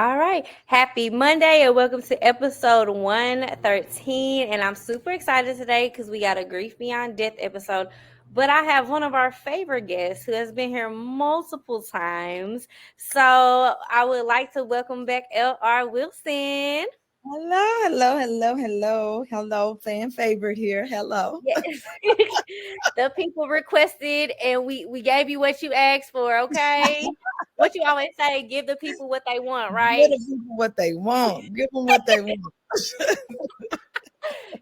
All right. Happy Monday and welcome to episode 113. And I'm super excited today because we got a Grief Beyond Death episode. But I have one of our favorite guests who has been here multiple times. So I would like to welcome back L.R. Wilson. Hello, fan favorite here. Hello. Yes. The people requested and we gave you what you asked for, okay? What you always say, give the people what they want, Give right? the people what they want. Give them what they want.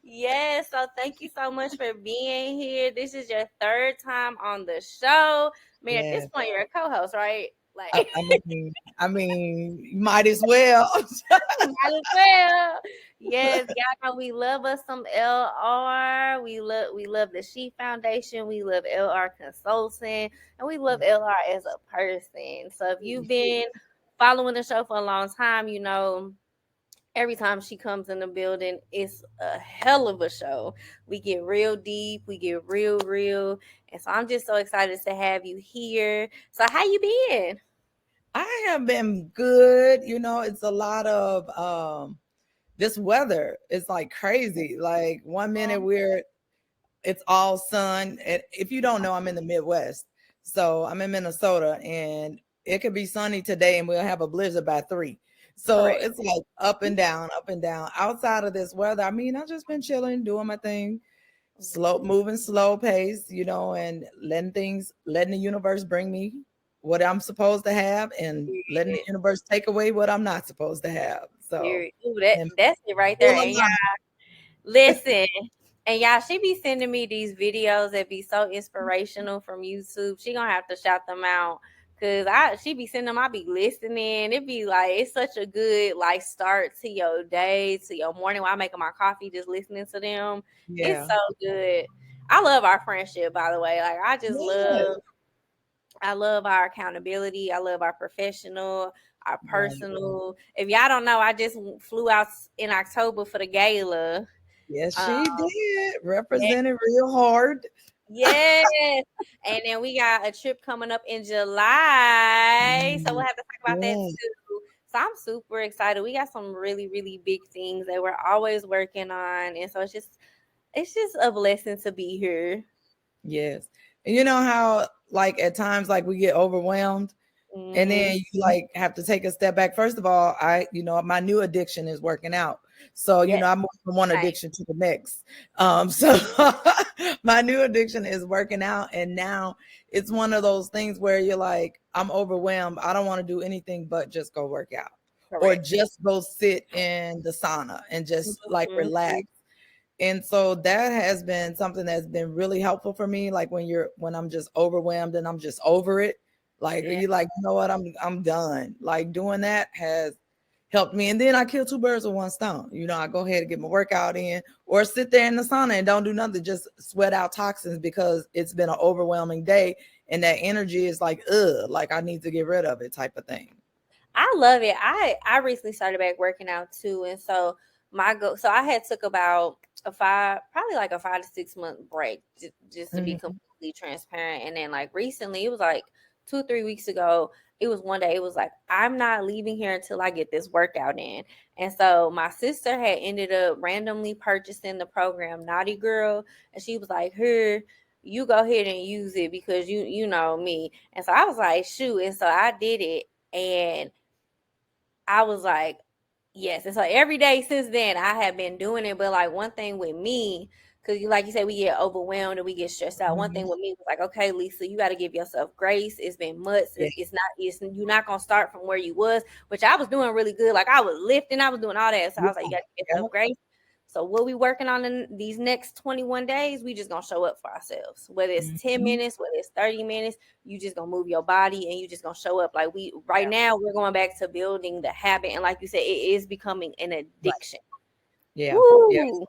Yes, so thank you so much for being here. This is your third time on the show. I mean, at this Yes. point, you're a co-host, right? Like, I, I mean, you might as well. might as well. Yes, y'all know we love us some LR. We love the She Foundation. We love LR Consulting, and we love LR as a person. So if you've been following the show for a long time, you know every time she comes in the building, it's a hell of a show. We get real deep, we get real, and so I'm just so excited to have you here. So how you been? I have been good. It's a lot of this weather is like crazy. Like one minute it's all sun. And if you don't know, I'm in the Midwest. So I'm in Minnesota and it could be sunny today and we'll have a blizzard by 3. So Correct. it's like up and down, up and down. Outside of this weather, I mean, I've just been chilling, doing my thing, moving slow pace, and letting the universe bring me what I'm supposed to have and letting the Period. universe take away what I'm not supposed to have. So, Period. Ooh, that and that's it right there. full And alignment. listen, and y'all, she be sending me these videos that be so inspirational from YouTube. She gonna have to shout them out. She be sending them, I be listening. It be like it's such a good like start to your day, to your morning while I'm making my coffee, just listening to them. It's Yeah. so good. I love our friendship, by the way. Like Yeah. I love our accountability. I love our professional, our Right. personal. If y'all don't know, I just flew out in October for the gala. Yes, Um, she did. yeah, Represented real hard. yes. And then we got a trip coming up in July. So we'll have to talk about that Yeah. too. So I'm super excited. We got some really big things that we're always working on. And so it's just a blessing to be here. Yes. And you know how like at times like we get overwhelmed and Hmm. then you like have to take a step back. First of all, my new addiction is working out. So, Yes. I moved from one Same. addiction to the next. So my new addiction is working out. And now it's one of those things where you're like, I'm overwhelmed. I don't want to do anything but just go work out or Correct. just go sit in the sauna and just like Mhm. relax. And so that has been something that's been really helpful for me. Like when I'm just overwhelmed and I'm just over it, like Yeah. you like, you know what, I'm done. Like doing that has helped me. And then I kill two birds with one stone. I go ahead and get my workout in or sit there in the sauna and don't do nothing, just sweat out toxins because it's been an overwhelming day and that energy is like, like I need to get rid of it type of thing. I love it. I recently started back working out too, and so so I had took about probably like a 5 to 6 month break, just to be Mhm. completely transparent. And then like recently, it was like 2 3 weeks ago. It was one day. It was like I'm not leaving here until I get this workout in. And so my sister had ended up randomly purchasing the program Naughty Girl, and she was like, "Here, you go ahead and use it because you know me." And so I was like, "Shoot!" And so I did it, and I was like, yes. And so every day since then, I have been doing it. But like one thing with me, because like you said, we get overwhelmed and we get stressed out. One Mhm. thing with me was like, okay, Lisa, you got to give yourself grace. It's been months. Yeah. You're not gonna start from where you was, which I was doing really good. Like I was lifting, I was doing all that. So I Yeah. was like, you got to give Yeah. yourself grace. So what we working on in these next 21 days, we just gonna show up for ourselves. Whether it's 10 Mhm. minutes, whether it's 30 minutes, you just gonna move your body and you just gonna show up. Like we right Yeah. now, we're going back to building the habit. And like you said, it is becoming an Right. addiction. Yeah. Yeah. Woo!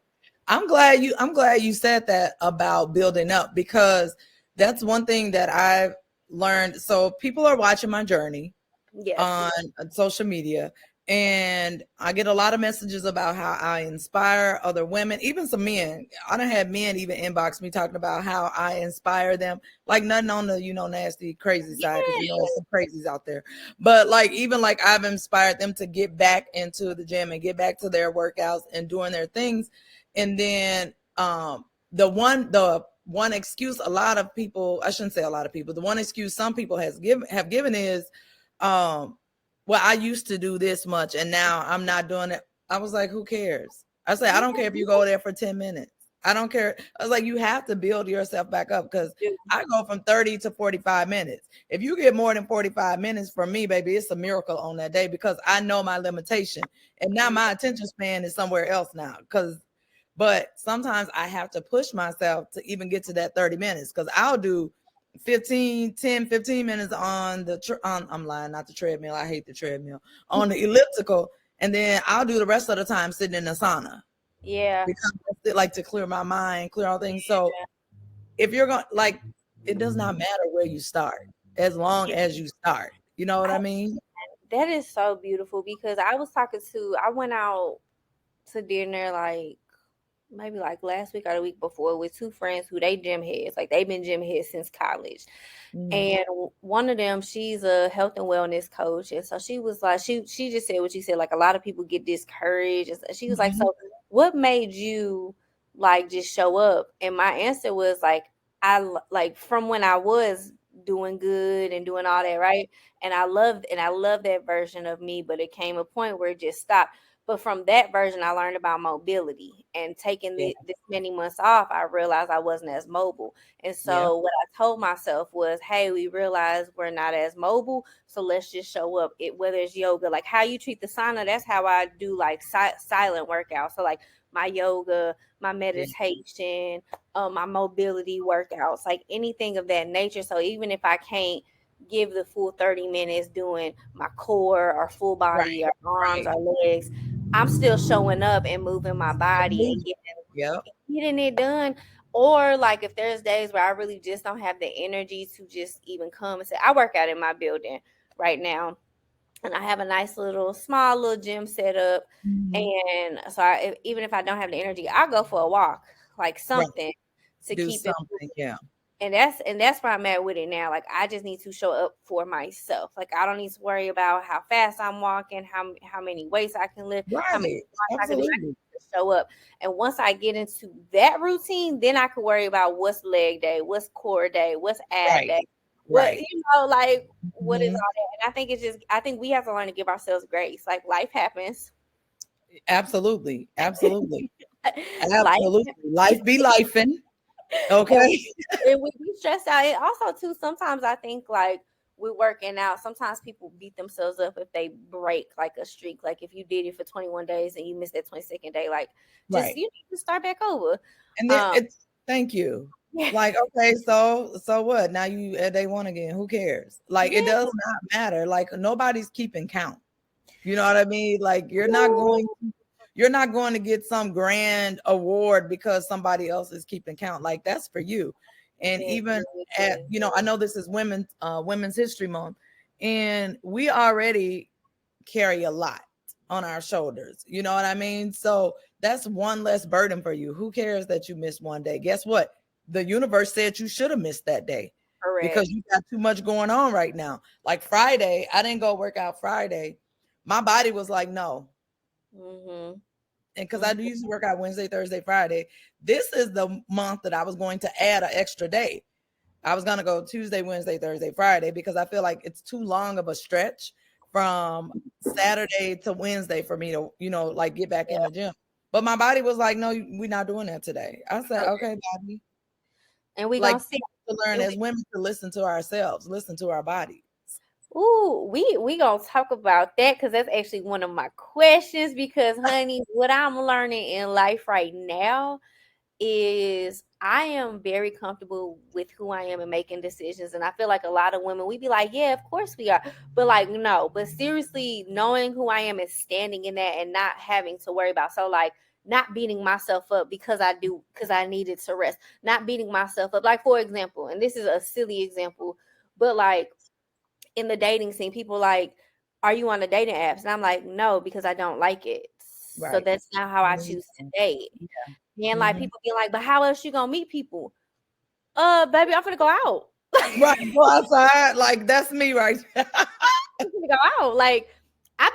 I'm glad you said that about building up because that's one thing that I've learned. So people are watching my journey Yes. on social media And I get a lot of messages about how I inspire other women, even some men. I done had men even inbox me talking about how I inspire them. Like nothing on the, nasty, crazy side, because there's some crazies out there. But like even like I've inspired them to get back into the gym and get back to their workouts and doing their things. And then the one excuse a lot of people, I shouldn't say a lot of people, the one excuse some people have given is well, I used to do this much and now I'm not doing it. I was like, who cares? I say, I don't care if you go there for 10 minutes. I don't care. I was like, you have to build yourself back up, because I go from 30 to 45 minutes. If you get more than 45 minutes from me, baby, it's a miracle on that day, because I know my limitation. And now my attention span is somewhere else now. But sometimes I have to push myself to even get to that 30 minutes, because I'll do 15 minutes on I'm lying, not the treadmill. I hate the treadmill. On the elliptical. And then I'll do the rest of the time sitting in the sauna, Yeah. because I like to clear my mind, clear all things. So if you're going, like, it does not matter where you start, as long as you start. You know what I mean? That is so beautiful, because I went out to dinner like maybe like last week or the week before with two friends who they gym heads. Like they've been gym heads since college. Mm-hmm. And one of them, she's a health and wellness coach. And so she was like, she just said what you said, like a lot of people get discouraged. And she was like, Mm-hmm. so what made you like just show up? And my answer was like, like from when I was doing good and doing all that, right? And I loved that version of me, but it came a point where it just stopped. But from that version, I learned about mobility, and taking Yeah. this many months off, I realized I wasn't as mobile. And Yeah. so what I told myself was, hey, we realize we're not as mobile, so let's just show up. Whether it's yoga, like how you treat the sauna, that's how I do like silent workouts. So like my yoga, my Yeah. meditation, my mobility workouts, like anything of that nature. So even if I can't give the full 30 minutes doing my core or full Right. body or arms Right. or legs, I'm still showing up and moving my body and Yep. getting it done. Or like if there's days where I really just don't have the energy to just even come and say, I work out in my building right now, and I have a nice little small little gym set up. Mm-hmm. And so even if I don't have the energy, I'll go for a walk, like Right. something to Do keep it something. moving. Yeah. And that's where I'm at with it now. Like I just need to show up for myself. Like I don't need to worry about how fast I'm walking, how many weights I can lift, how many Right. squats I can do. I Absolutely. need to show up. And once I get into that routine, then I can worry about what's leg day, what's core day, what's ab Right. day, what Right. like what is Mhm. all that. And I think we have to learn to give ourselves grace. Like life happens. Absolutely. Absolutely. Life Absolutely. Life be lifing. and Okay. and we be stressed out. And also too, sometimes I think like we're working out. Sometimes people beat themselves up if they break like a streak. Like if you did it for 21 days and you missed that 22nd day, like just Right. you need to start back over. And then Um it's thank you. yeah, Like, okay, so what? Now you at day one again. Who cares? Like, it yeah. does not matter. Like, nobody's keeping count. You know what I mean? Like, you're not going to get some grand award because somebody else is keeping count. Like, that's for you. And even at, Exactly. I know this is women's history month, and we already carry a lot on our shoulders. You know what I mean? So that's one less burden for you. Who cares that you missed one day? Guess what? The universe said you should have missed that day, because Correct. you got too much going on right now. Like Friday, I didn't go work out Friday. My body was like, no. Mhm. And because I do usually work out Wednesday, Thursday, Friday, this is the month that I was going to add an extra day. I was gonna go Tuesday, Wednesday, Thursday, Friday, because I feel like it's too long of a stretch from Saturday to Wednesday for me to, like, get back in the gym. But my body was like, no, we're not doing that today. I said, Okay. okay, body. And we Like, gonna we see. have to learn And as women to listen to ourselves, listen to our body. ooh, we gonna talk about that because that's actually one of my questions. Because, honey, what I'm learning in life right now is I am very comfortable with who I am and making decisions. And I feel like a lot of women, we be like, yeah, of course we are. But like, no, but seriously, knowing who I am and standing in that and not having to worry about. So like not beating myself up because I needed to rest, not beating myself up. Like, for example, and this is a silly example, but like in the dating scene, people like are you on the dating apps? And I'm like, no, because I don't like it. So Right. that's not how I Me choose to too. date. Yeah. And like Mhm. people be like, but how else you gonna meet people? Baby, I'm gonna go out. Right. Go outside. Like that's me right there. I'm gonna go out. Like I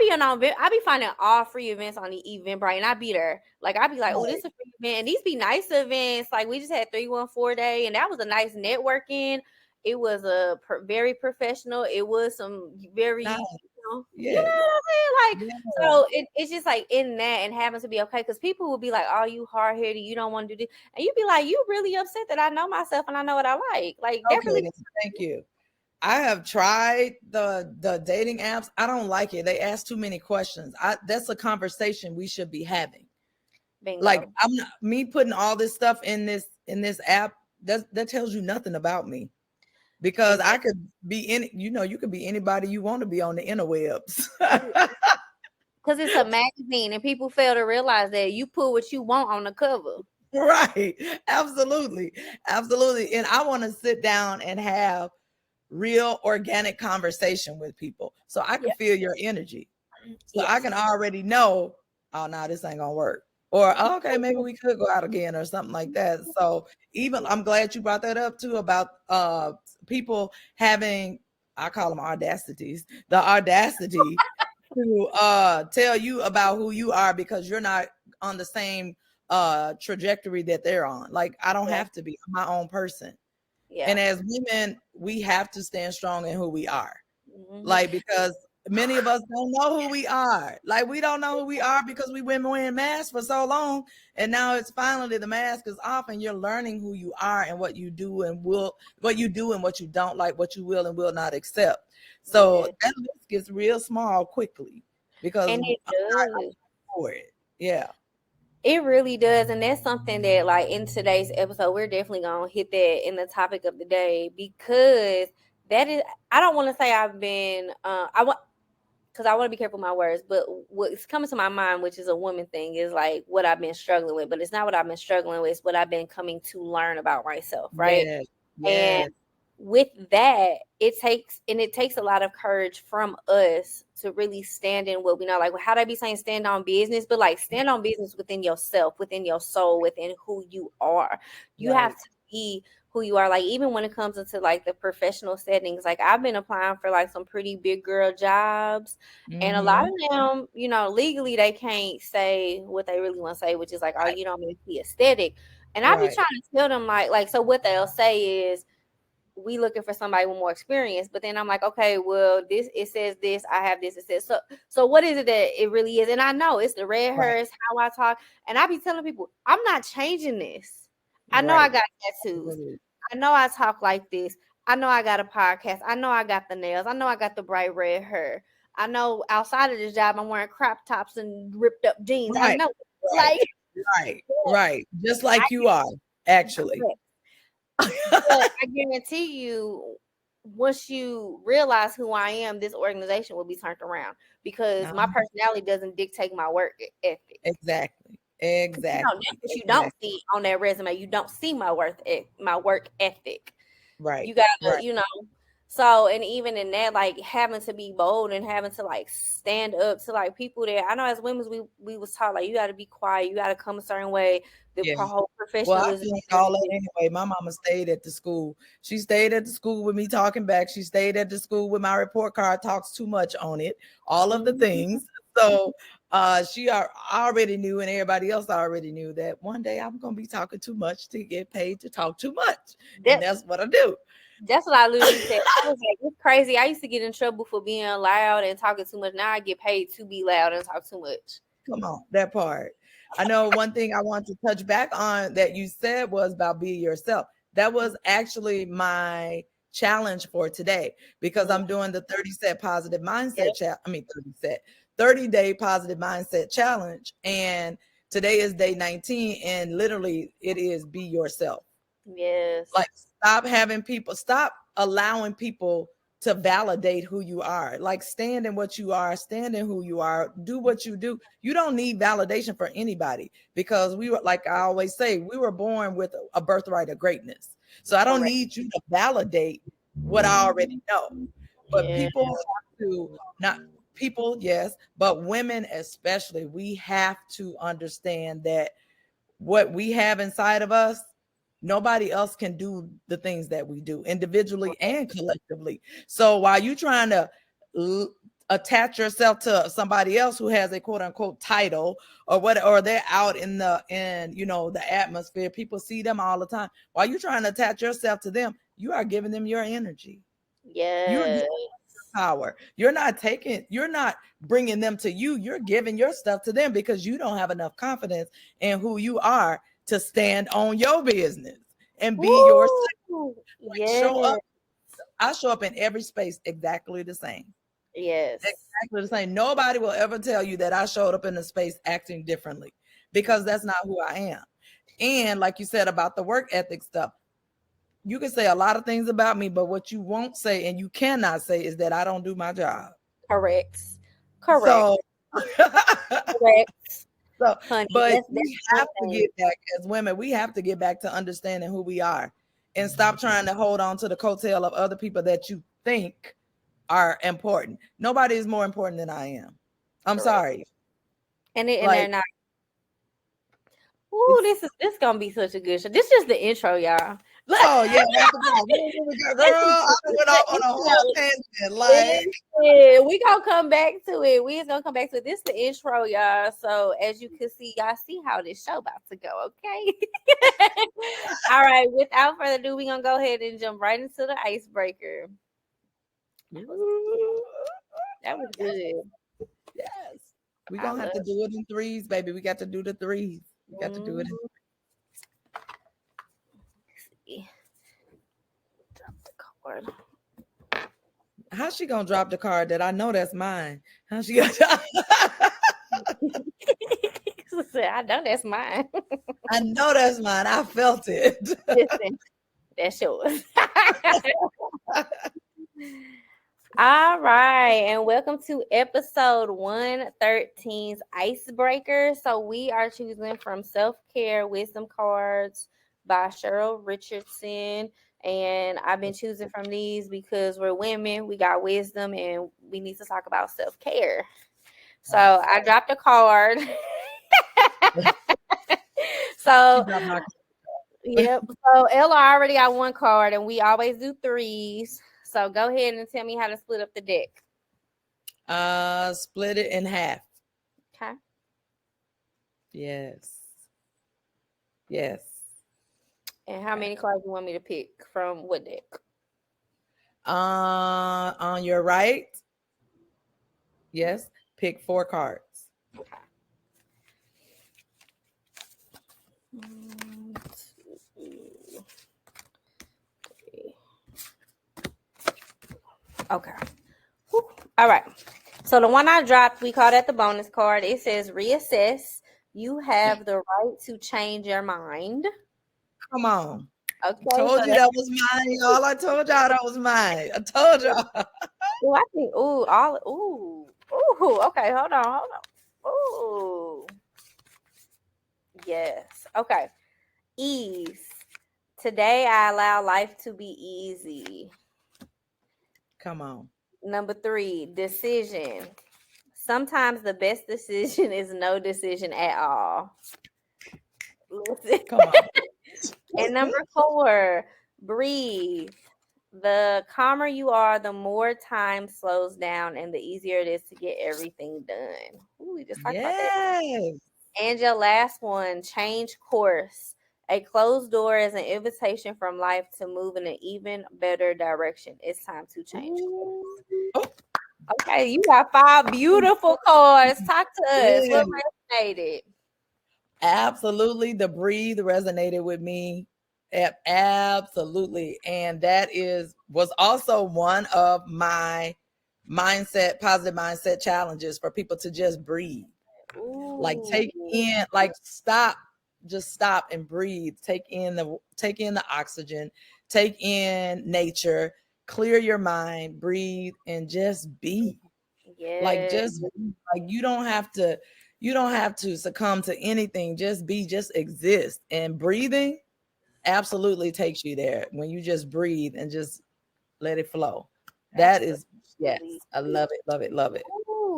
be finding all free events on the Eventbrite, and I be there. Like I be like, oh, this Right. is a free event, and these be nice events. Like we just had 314 day, and that was a nice networking. It was a very professional. It was some Nice. very, you know Yeah. what I'm saying? Like Yeah. so, it's just like in that and having to be okay because people will be like, oh, you hard headed, you don't want to do this, and you be like, you really upset that I know myself and I know what I like. Like that Okay. really. Thank you. I have tried the dating apps. I don't like it. They ask too many questions. That's a conversation we should be having. Like Bingo. I'm not, me putting all this stuff in this app. That tells you nothing about me because I Exactly. could be any. You could be anybody you want to be on the interwebs. Because it's a magazine and people fail to realize that you put what you want on the cover. Right. Absolutely. Absolutely. And I want to sit down and have real organic conversation with people so I can Yeah. feel your energy. So I Yes. can already know, oh no, this ain't gonna work. Or oh, okay, maybe we could go out again or something like that. So even I'm glad you brought that up too about people having, I call them audacities, the audacity to tell you about who you are because you're not on the same trajectory that they're on. Like I don't Yeah. have to be. I'm my own person. Yeah. And as women, we have to stand strong in who we are. Mhm. Like, because many of us don't know who we are. Like, we don't know who we are because we've been wearing masks for so long. And now it's finally the mask is off and you're learning who you are and what you do and what you do and what you don't like, what you will and will not accept. So Yeah. that list gets real small quickly because And I'm it not does. for it. Yeah. It really does. And that's something that, like, in today's episode, we're definitely going to hit that in the topic of the day because that is, I don't want to say I've been, because I want to be careful with my words, but what's coming to my mind, which is a woman thing, is like what I've been struggling with. But it's not what I've been struggling with, it's what I've been coming to learn about myself, right? Yes. And Yes. with that, it takes a lot of courage from us to really stand in what we know. Like how they be saying stand on business, but like stand on business within yourself, within your soul, within who you are. You have Right. to be who you are. Like even when it comes into like the professional settings, like I've been applying for like some pretty big girl jobs. And a lot Mm-hmm. of them, legally they can't say what they really want to say, which is like, oh, Right. you don't mean to be aesthetic. And I be Right. trying to tell them like so what they'll say is we looking for somebody with more experience. But then I'm like, okay, well, this it says this, I have this, it says so what is it that it really is? And I know it's the red hair, Right. it's how I talk. And I be telling people, I'm not changing this. I know I Right. got tattoos. Absolutely. I know I talk like this. I know I got a podcast. I know I got the nails. I know I got the bright red hair. I know outside of this job I'm wearing crop tops and ripped up jeans. I Right. know Right. like Right, right. Just I like you are, actually. get But I guarantee you, once you realize who I am, this organization will be turned around because my Uh-huh. personality doesn't dictate my work ethic. Exactly. That's Exactly. what you don't Exactly. see on that resume. You don't see my work ethic. Right. You gotta, Right. So, and even in that, like having to be bold and having to like stand up to like people that I know as women, we was taught like you got to be quiet, you got to come a certain way. The Yeah. whole Well, I professionalism feel is all really that big. anyway. My mama stayed at the school. She stayed at the school with me talking back. She stayed at the school with my report card talks too much on it. All of the Mhm. things. So she already knew, and everybody else already knew that one day I'm gonna be talking too much to get paid to talk too much. And That that's what I do. That's what I literally said. I was like, it's crazy. I used to get in trouble for being loud and talking too much. Now I get paid to be loud and talk too much. Come on, that part. I know one thing I want to touch back on that you said was about be yourself. That was actually my challenge for today because Mhm. I'm doing the 30 set positive mindset Yep. chat. I mean 30-day positive mindset challenge. And today is day 19. And literally it is be yourself. Yes. Like stop allowing people to validate who you are. Like stand in what you are, stand in who you are, do what you do. You don't need validation for anybody because we were, like I always say, we were born with a birthright of greatness. So I don't Correct. need you to validate what I already know. But Yeah. people have to not. People, yes, but women especially, we have to understand that what we have inside of us, nobody else can do the things that we do individually and collectively. So while you trying to attach yourself to somebody else who has a quote unquote title or what, or they're out in the atmosphere, people see them all the time. While you trying to attach yourself to them, you are giving them your energy. You're Yes. power. You're not bringing them to you. You're giving your stuff to them because you don't have enough confidence in who you are to stand on your business and be yourself. Woo! Like Yes. show up. I show up in every space exactly the same. Yes. Exactly the same. Nobody will ever tell you that I showed up in a space acting differently because that's not who I am. And like you said about the work ethic stuff, you can say a lot of things about me, but what you won't say and you cannot say is that I don't do my job. Correct. Correct. So, Correct. so, Honey, but that's we one have to thing. get back as women. We have to get back to understanding who we are, and stop trying to hold on to the coattail of other people that you think are important. Nobody is more important than I am. I'm Correct. sorry. And they're Like not. Ooh, it's this gonna be such a good show. This is the intro, y'all. Look, oh yeah, that's the problem. Girl, this is I this went the off on a whole intro. tangent. Like Listen, we gonna come back to it. We is gonna come back to it. This the intro, y'all. So as you can see, y'all see how this show about to go. Okay. All right. Without further ado, we gonna go ahead and jump right into the icebreaker. That was that was yes, good. yes. We I gonna have love to do it in threes, baby. We got to do the threes. We got to do it in it. Drop the cord. how's she gonna drop the card that I know that's mine? How she gonna I know that's mine. I know that's mine. I felt it. Listen, that's yours. All right, and welcome to episode 113's Icebreaker. So we are choosing from Self-Care Wisdom Cards by Cheryl Richardson. And I've been choosing from these because we're women, we got wisdom, and we need to talk about self-care. So I dropped a card. She So dropped my yep. So Ella already got one card, and we always do threes. So go ahead and tell me how to split up the deck. split it in half. Okay. Yes. Yes. And how many cards you want me to pick from what deck? On your right, yes, pick 4 cards. One, two, three. Okay. Whew. All right. So the one I dropped, we call that the bonus card. It says reassess. You have the right to change your mind. Come on. Okay. So Told you that's that was mine, y'all. I told y'all that was mine. I told y'all. ooh, I think ooh. Okay, hold on. Ooh. Yes. Okay. Ease. Today I allow life to be easy. Come on. Number 3, decision. Sometimes the best decision is no decision at all. Listen. Come on. And number 4, breathe. The calmer you are, the more time slows down and the easier it is to get everything done. Ooh, we just talked about that. Yes. And your last one, change course. A closed door is an invitation from life to move in an even better direction. It's time to change course. Ooh. Oh, Okay, you got 5 beautiful cards. Talk to us. yeah. What resonated? Absolutely. The breathe resonated with me. Absolutely. And that was also one of my positive mindset challenges for people to just breathe. Like Ooh. take in, like stop, just stop and breathe. Take in the oxygen, take in nature, clear your mind, breathe, and just be. Like Yes. just like you don't have to succumb to anything. Just be, just exist. And breathing absolutely takes you there when you just breathe and just let it flow. That is yes, Absolutely. I love it, love it, love it.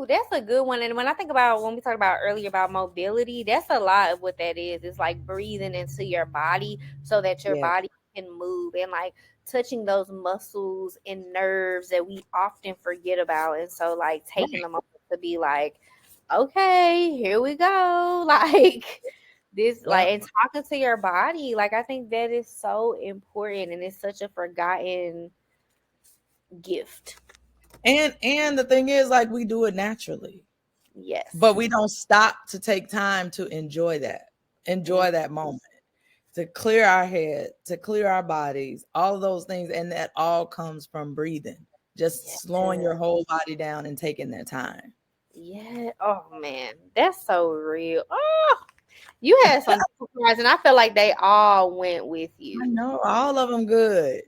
that's a good one. And when I think about when we talked about earlier about mobility, that's a lot of what that is. It's like breathing into your body so that your Yeah. body can move, and like touching those muscles and nerves that we often forget about. And so like taking Right. the moment to be like, okay, here we go. Like this, like, Yep. and talking to your body. Like I think that is so important, and it's such a forgotten gift. And the thing is, like, we do it naturally, but Yes. we don't stop to take time to Mm, enjoy that moment, to clear our head, to clear our bodies, all of those things. And that all comes from breathing, just slowing yeah. your whole body down and taking that time. Yeah. Oh man, that's so real. Oh, you had some surprise, and I feel like they all went with I you. know all of them good.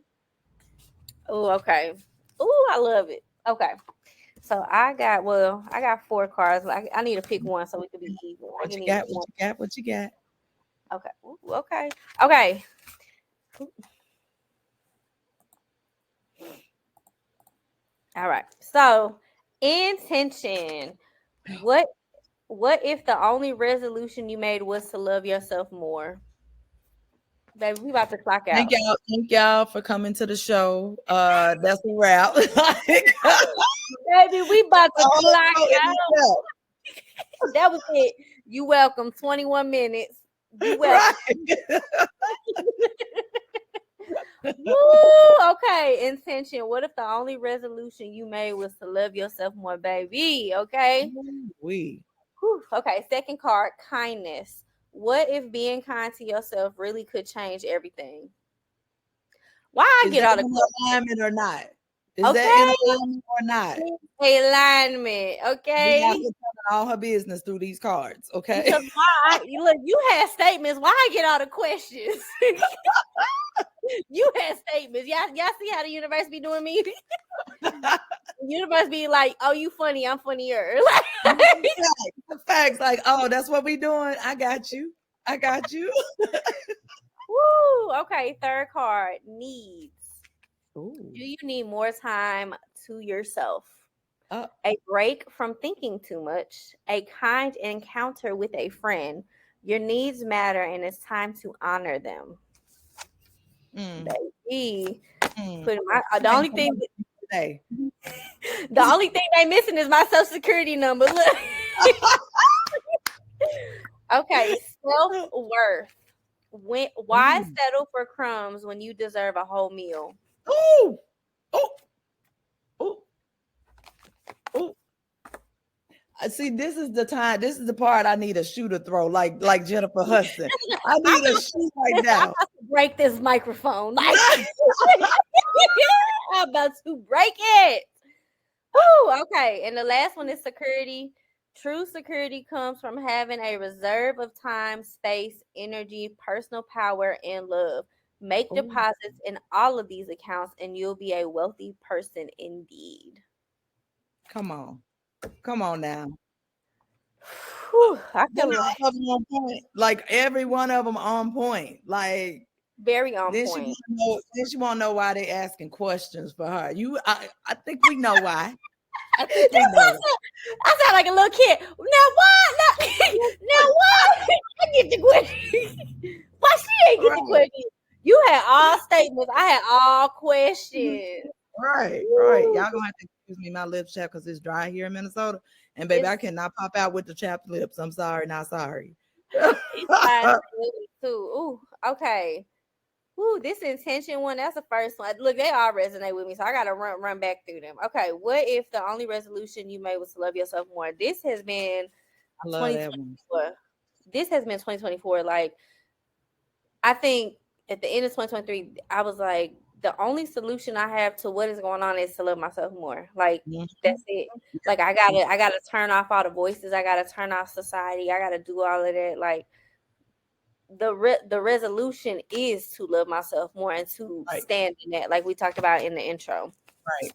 Oh, okay. Oh, I love it. Okay. So I got four cards. Like I need to pick one so we can be even. I What can you need got? What one. you got? What you got? Okay. Ooh, okay. Okay. All right. So intention. What what if the only resolution you made was to love yourself more? Baby, we about to clock out. Thank y'all for coming to the show. That's a wrap. Like, Baby, we about to whole clock show in out. itself. That was it. You welcome. 21 minutes. You welcome. Right. Woo! Okay, intention. What if the only resolution you made was to love yourself more, baby? Okay. We. Whew. Okay, second card, kindness. What if being kind to yourself really could change everything? Why I Is get that all the in questions? alignment or not? Is that in Okay. alignment or not? Alignment. We have Okay. to tell all her business through these cards, okay? Because look, you had statements. Why I get all the questions? You had statements. Y'all see how the universe be doing me? Facts. The universe be like, oh, you funny, I'm funnier. Facts. Like, oh, that's what we doing. I got you. I got you. Woo. Okay, third card, needs. Ooh. Do you need more time to yourself? Uh, A break from thinking too much, a kind encounter with a friend. Your needs matter and it's time to honor them. mm, Baby. mm. Put my You ain't come up today. the only thing they missing is my social security number. Look. Okay, self-worth. Why Ooh. settle for crumbs when you deserve a whole meal? Ooh. Ooh. Ooh. Ooh. See, this is the time. This is the part I need a shoe to throw, like Jennifer Hudson. I I'm need a shoe right about now. to break this microphone. Like I'm about to break it. Woo, okay. And the last one is security. True security comes from having a reserve of time, space, energy, personal power, and love. Make Ooh, deposits in all of these accounts, and you'll be a wealthy person indeed. come on, come on now. Whew, I Then feel like all of them on point. Like every one of them on point. Like very on then she point. want to know. Then she want to know why they asking questions for her. I think we know why. I think we know why. I sound like a little kid. Now why? Now why? I get the question. Why she ain't get the Right, question? You had all statements. I had all questions. right. Woo. Y'all gonna have to excuse me. My lips chapped because it's dry here in Minnesota. And baby, I It's cannot pop out with the chapped lips. I'm sorry, not sorry. it's fine too. Ooh, okay. Ooh, this intention one, that's the first one. Look, they all resonate with me, so I gotta run back through them. Okay, what if the only resolution you made was to love yourself more? This has been I love that one. 2024. This has been 2024. Like, I think at the end of 2023, I was like, the only solution I have to what is going on is to love myself more. Like, Mhm. that's it. Like, I gotta turn off all the voices. I gotta turn off society. I gotta do all of that. Like, the resolution is to love myself more and to Right, stand in that, like we talked about in the intro. right.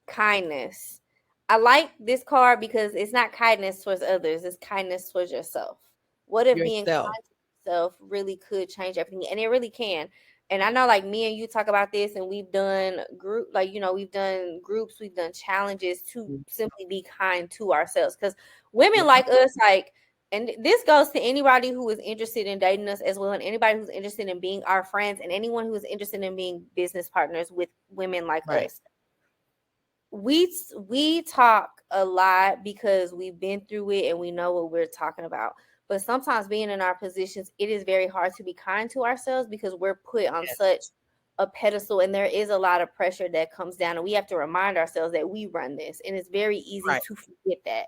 Kindness. I like this card because it's not kindness towards others, it's kindness towards yourself. What if being Yourself. kind to yourself really could change everything? And it really can. And I know like me and you talk about this, and we've done group, like, you know, we've done groups, we've done challenges to simply be kind to ourselves. Because women Yeah. like us, like, and this goes to anybody who is interested in dating us as well, and anybody who's interested in being our friends, and anyone who is interested in being business partners with women like Right. us. We talk a lot because we've been through it and we know what we're talking about. But sometimes being in our positions, it is very hard to be kind to ourselves because we're put on Yes. such a pedestal, and there is a lot of pressure that comes down, and we have to remind ourselves that we run this, and it's very easy Right. to forget that.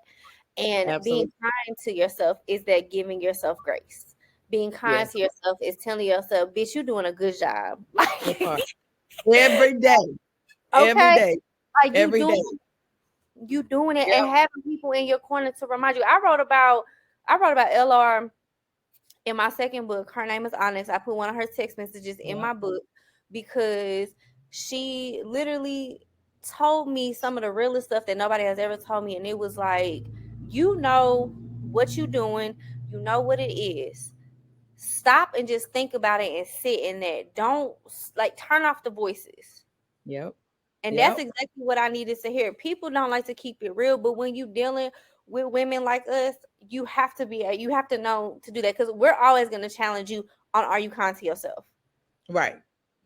And being Absolutely. kind to yourself is that giving yourself grace. Being kind Yes. to yourself is telling yourself, bitch, you're doing a good job. That Like, part. Every day. Every okay, day. like Every day. you doing it, Yep. and having people in your corner to remind you. I wrote about LR in my second book. Her name is Onyx. I put one of her text messages in Yep. my book because she literally told me some of the realest stuff that nobody has ever told me. And it was like, you know what you're doing, you know what it is. Stop and just think about it and sit in that. Don't like turn off the voices. Yep. And that's Yep. exactly what I needed to hear. People don't like to keep it real, but when you dealing with women like us, you have to know to do that, because we're always going to challenge you on, are you kind to yourself? Right.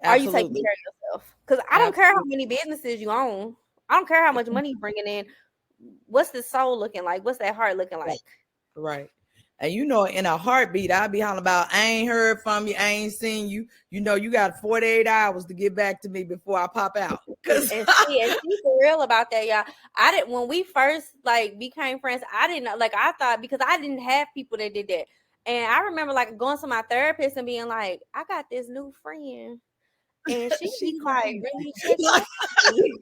Are you taking Absolutely. care of yourself? Because I don't care how Absolutely. many businesses you own. I don't care how much money you're bringing in. What's the soul looking like? What's that heart looking Right. like? Right. And you know, in a heartbeat, I'll be hollering about, I ain't heard from you, I ain't seen you. You know, you got 48 hours to get back to me before I pop out. Cause And she for real about that, y'all. I didn't when we first like became friends. I didn't know, like I thought, because I didn't have people that did that. And I remember like going to my therapist and being like, I got this new friend, and she she be like crazy. really checking Like, on me.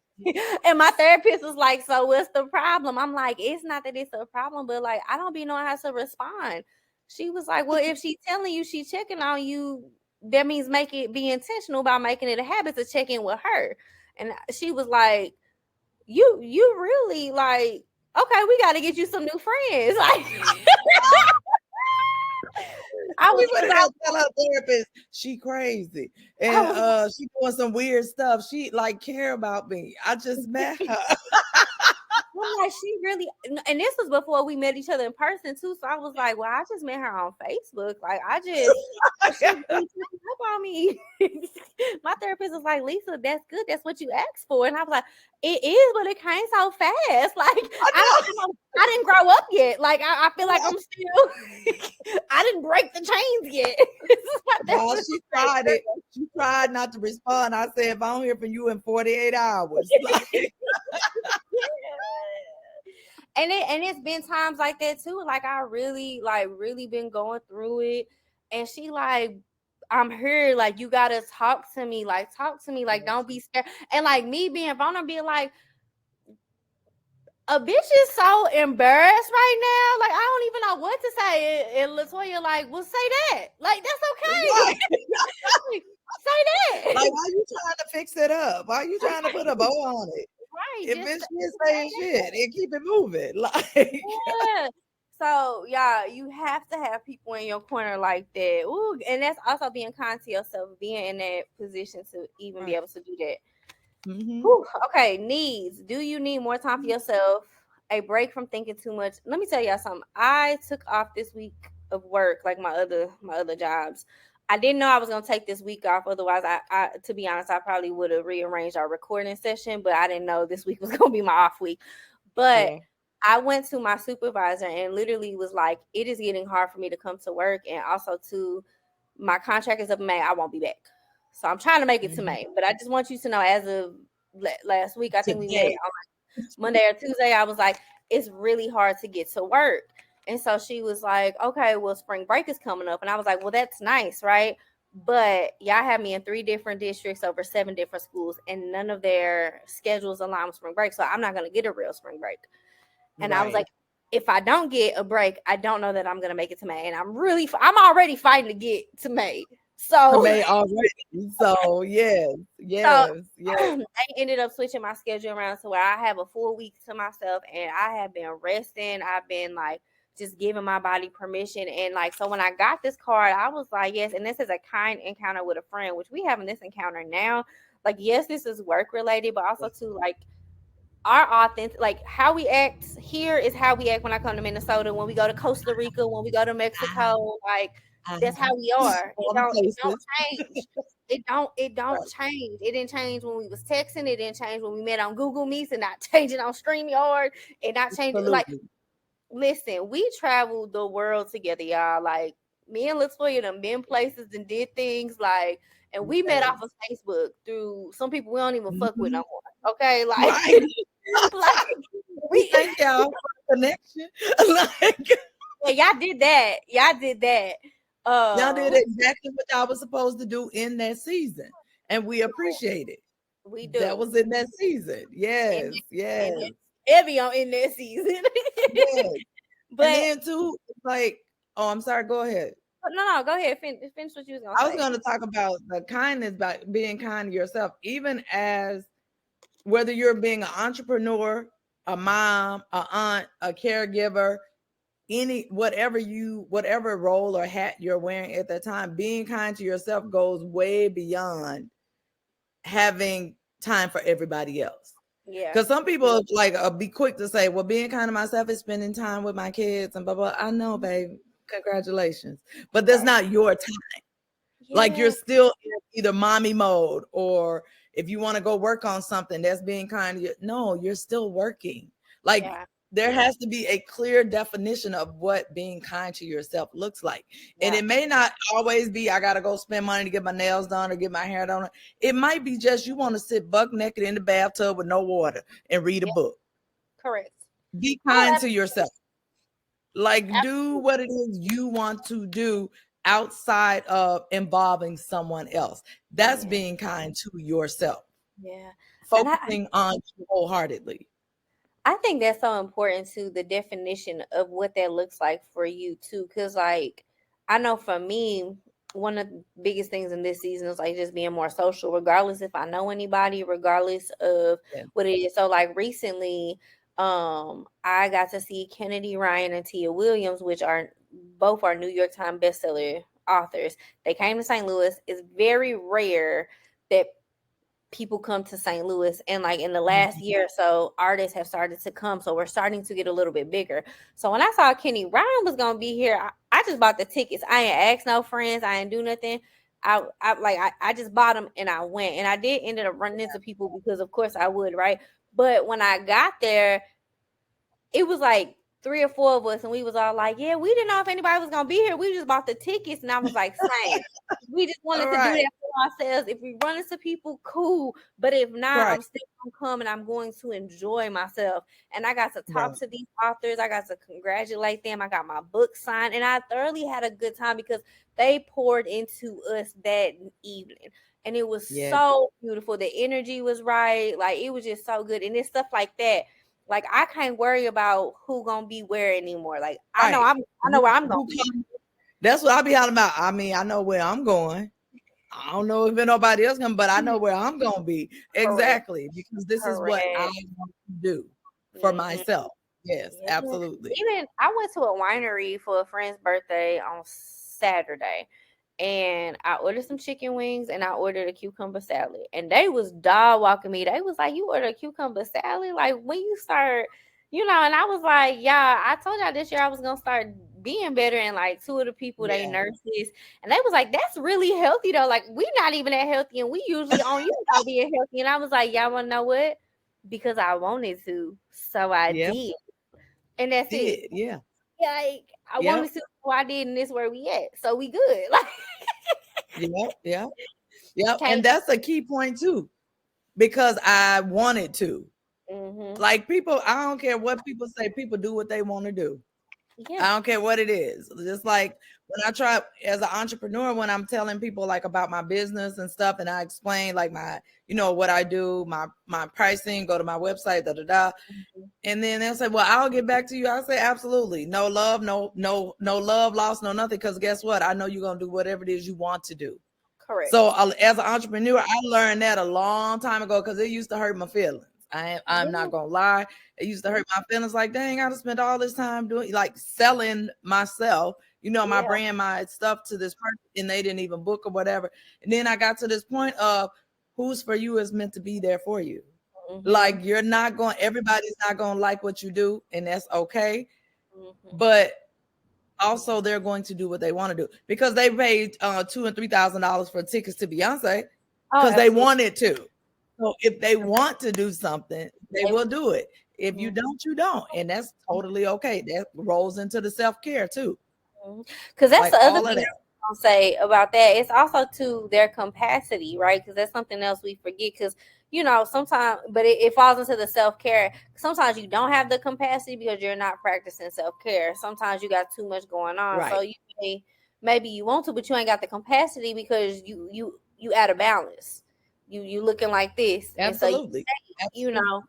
And my therapist was like, so what's the problem? I'm like, it's not that it's a problem, but like I don't be knowing how to respond. She was like, well, if she's telling you she's checking on you, that means make it be intentional about making it a habit to check in with her. And she was like, you really like, okay, we got to get you some new friends. Like I we was would because have tell her therapist she crazy. I And was she doing some weird stuff. She like care about me. I just met her. I'm like, she really, and this was before we met each other in person too. So I was like, well, I just met her on Facebook. Like, she really took up on me. My therapist was like, Lisa, that's good. That's what you asked for. And I was like, it is, but it came so fast. Like, I I don't know. I didn't grow up yet. Like, I feel like know. I'm still, I didn't break the chains yet. This is my Well, therapist she was tried like, it. She tried not to respond. I said, if I don't hear from you in 48 hours, like, and it's been times like that too. Like I really been going through it. And she like, I'm here, like you gotta talk to me. Like talk to me. Like yes, don't be scared. And like me being vulnerable, being like, a bitch is so embarrassed right now. Like I don't even know what to say. And Latoya like, well, say that. Like that's okay. right. Like, say that. Like, why you trying to fix it up? Why you trying to put a bow on it? Right. If Just it's shit, say say shit and keep it moving. Like, yeah. So yeah, you have to have people in your corner like that. Ooh, and that's also being kind to yourself, being in that position to even be right. able to do that. Mm-hmm. Whew. Okay, needs. Do you need more time for yourself? A break from thinking too much. Let me tell y'all something. I took off this week of work, like my other jobs. I didn't know I was gonna take this week off. Otherwise, I to be honest, I probably would have rearranged our recording session. But I didn't know this week was gonna be my off week. But Yeah. I went to my supervisor and literally was like, it is getting hard for me to come to work. And also to my contract is up in May. I won't be back. So I'm trying to make it to Mm-hmm. May. But I just want you to know, as of last week, I think we met Today. on Monday or Tuesday, I was like, it's really hard to get to work. And so she was like, okay, well, spring break is coming up. And I was like, well, that's nice, right? But y'all have me in 3 different districts over 7 different schools, and none of their schedules align with spring break. So I'm not going to get a real spring break. And I was Right. like, if I don't get a break, I don't know that I'm going to make it to May. And I'm already fighting to get to May. I So, made already. So yes, so yes, yes. I ended up switching my schedule around to where I have a full week to myself, and I have been resting. I've been like just giving my body permission. And like, so when I got this card, I was like, yes. And this is a kind encounter with a friend, which we having this encounter now. Like, yes, this is work related, but also to like our authentic, like how we act here is how we act when I come to Minnesota, when we go to Costa Rica, when we go to Mexico, like that's how we are. All the It don't places. change. It don't Right. change. It didn't change when we was texting. It didn't change when we met on Google Meets, and not changing on StreamYard. It not changing. Like, Absolutely. listen, we traveled the world together, y'all. Like, me and Latoya done been places and did things, like, and we met Yes. off of Facebook through some people we don't even fuck with no Mhm. more. Okay, like, Right. like We we thank y'all for the connection. Like, yeah, y'all did that. Y'all did that. y'all did Um, exactly what y'all was supposed to do in that season, and we appreciate it. we That do. was in that season. And Yes, yes, and it's heavy on in that season. yes. And But then too, it's like, oh, I'm sorry. Go ahead. no, go ahead. Finish what you was gonna I was say. going to talk about the kindness, about being kind to yourself, even as whether you're being an entrepreneur, a mom, a aunt, a caregiver, any whatever role or hat you're wearing at that time, being kind to yourself goes way beyond having time for everybody else. Yeah, Because some people like be quick to say, well, being kind to myself is spending time with my kids and blah blah. I know, babe. Congratulations. But that's right. not your time. Like, you're Yeah, still in either mommy mode, or if you want to go work on something, that's being kind to you. No, you're still working. Like, yeah, there has to be a clear definition of what being kind to yourself looks like. And yeah, it may not always be, I got to go spend money to get my nails done or get my hair done. It might be just you want to sit buck naked in the bathtub with no water and read a yeah. book. Correct. Be Oh, kind to yourself. Like, do absolutely. what it is you want to do outside of involving someone else. That's Yeah, being kind to yourself, yeah. And focusing on you wholeheartedly. I think that's so important to the definition of what that looks like for you too. Cause like I know for me, one of the biggest things in this season is like just being more social, regardless if I know anybody, regardless of Yeah. what it is. So like recently, I got to see Kennedy Ryan and Tia Williams, which are both are New York Times bestseller authors. They came to St. Louis. It's very rare that people come to St. Louis, and like in the last Mhm. year or so artists have started to come, so we're starting to get a little bit bigger. So when I saw Kenny Ryan was gonna be here, I just bought the tickets. I ain't asked no friends, I ain't do nothing. I just bought them and I went, and I did ended up running into people because of course I would, right? But when I got there, it was like three or four of us, and we was all like, "Yeah, we didn't know if anybody was gonna be here. We just bought the tickets." And I was like, "Same. We just All wanted to do right. that for ourselves. If we run into people, cool. But if not, Right. I'm still gonna come and I'm going to enjoy myself." And I got to talk Right. to these authors. I got to congratulate them. I got my book signed, and I thoroughly had a good time because they poured into us that evening. And it was Yeah. so beautiful. The energy was right. Like, it was just so good. And it's stuff like that, like, I can't worry about who gonna be where anymore. Like, Right. I know where I'm gonna Who be. come? That's what I be hollering about. I mean, I know where I'm going. I don't know if nobody else can, but I know where I'm gonna be. Correct. Exactly. Because this is what I Correct. want to do for Mhm. myself. Yes, Yeah. absolutely. Even I went to a winery for a friend's birthday on Saturday, and I ordered some chicken wings and I ordered a cucumber salad. And they was dog walking me. They was like, "You ordered a cucumber salad? Like, when you start, you know?" And I was like, "Yeah, I told y'all this year I was gonna start being better." And like two of the people, they Yeah. nurses, and they was like, "That's really healthy though. Like, we not even that healthy, and we usually on you about being healthy." And I was like, "Y'all wanna know what? Because I wanted to, so I Yeah. did." And that's it. Did. Yeah. Like, I Yep. wanted to, so I did, and this where we at. So we good. Like, Yep. Yep. Yep. can't. And that's a key point too, because I wanted to. Mm-hmm. Like, people, I don't care what people say, people do what they want to do. Yeah. I don't care what it is. Just like when I try as an entrepreneur, when I'm telling people like about my business and stuff, and I explain like my, what I do, my pricing, go to my website, da da da. Mhm. And then they'll say, well, I'll get back to you. I say, absolutely. No love, no love lost, no nothing. Because guess what? I know you're gonna do whatever it is you want to do. So Correct. as an entrepreneur, I learned that a long time ago because it used to hurt my feelings. I'm not gonna lie. It used to hurt my feelings like, dang, I just spent all this time doing like selling myself, my Yeah. brand, my stuff to this person, and they didn't even book or whatever. And then I got to this point of who's for you is meant to be there for you. Mhm. Like everybody's not gonna like what you do, and that's okay. Mhm. But also they're going to do what they want to do because they paid $2,000 and $3,000 for tickets to Beyonce Oh, because they absolutely. wanted to. So if they want to do something, they They will will. do it. If you Mhm. don't, you don't, and that's totally okay. That rolls into the self-care too, Because that's like the other all of thing that. I'll say about that. It's also to their capacity, right? Because that's something else we forget. Because sometimes, but it falls into the self care. Sometimes you don't have the capacity because you're not practicing self care. Sometimes you got too much going on, so Right. maybe you want to, but you ain't got the capacity because you out of balance. You looking like this, and so Absolutely. you Absolutely. know,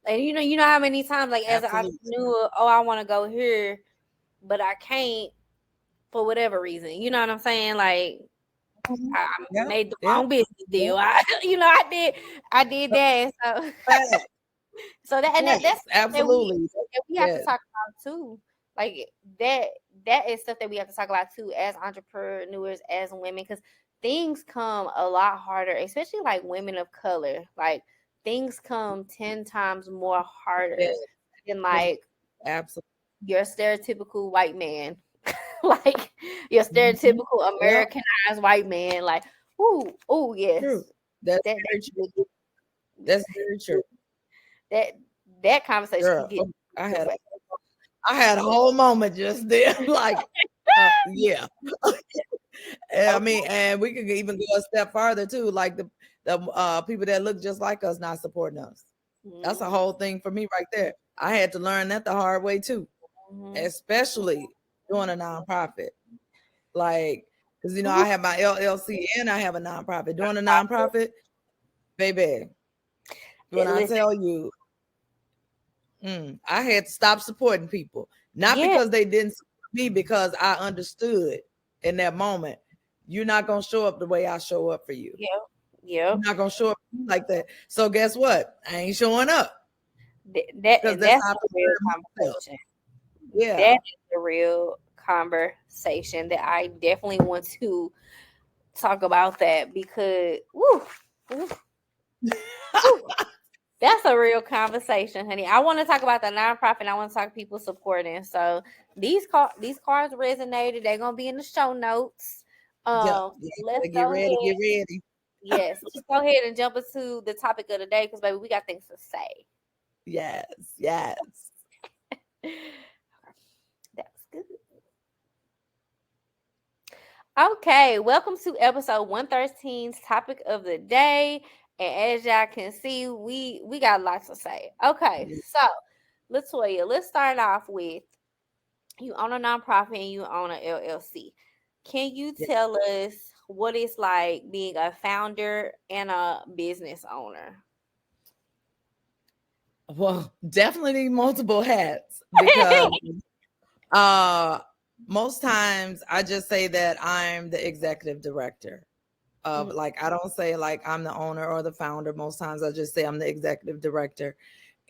and you know how many times like as an Absolutely. entrepreneur, oh, I want to go here, but I can't for whatever reason. You know what I'm saying? Like Mhm. I Yep. made the Yep. wrong business Yep. deal. I did that. So that's Yes. that we Absolutely. that we have to Yes. talk about too. Like that that is stuff that we have to talk about too as entrepreneurs, as women, because things come a lot harder, especially like women of color. Like things come 10 times more harder Yes. than Yes. like Absolutely. your stereotypical white man. Like your Mhm. stereotypical Yep. Americanized white man. Like, ooh, True. yes, That's that very true. that That's very true. that, that conversation can Girl, get oh, I real had fast. I had a whole moment just there, like, yeah. And I Okay. mean, and we could even go a step farther too, like the people that look just like us not supporting us. That's a Mhm, whole thing for me right there. I had to learn that the hard way too, mhm. especially doing a nonprofit. Like, because Ooh, I have my LLC and I have a nonprofit. Doing a nonprofit, baby, when I listen, tell you, I had to stop supporting people, not yeah, because they didn't support me, because I understood in that moment, you're not gonna show up the way I show up for you. yeah, You're yep. not gonna show up like that. So guess what? I ain't showing up because And that's that's how I a real prepared myself. conversation. That Yeah. is a real conversation that I definitely want to talk about that because, woo, woo. That's a real conversation, honey. I want to talk about the nonprofit. I want to talk people supporting. So these cards resonated. They're gonna be in the show notes. Yeah. Yeah. Let's Get go ready. Get ahead. ready. Yes, let's go ahead and jump into the topic of the day because baby, we got things to say. Yes. Yes. That's good. Okay, welcome to episode 113's topic of the day. And as y'all can see, we got lots to say. Okay, Yeah. so Latoya, let's start off with you own a nonprofit and you own a LLC. Can you Yeah. tell us what it's like being a founder and a business owner? Well, definitely multiple hats because uh most times I just say that I'm the executive director of, Mm, like, I don't say like I'm the owner or the founder. Most times I just say I'm the executive director.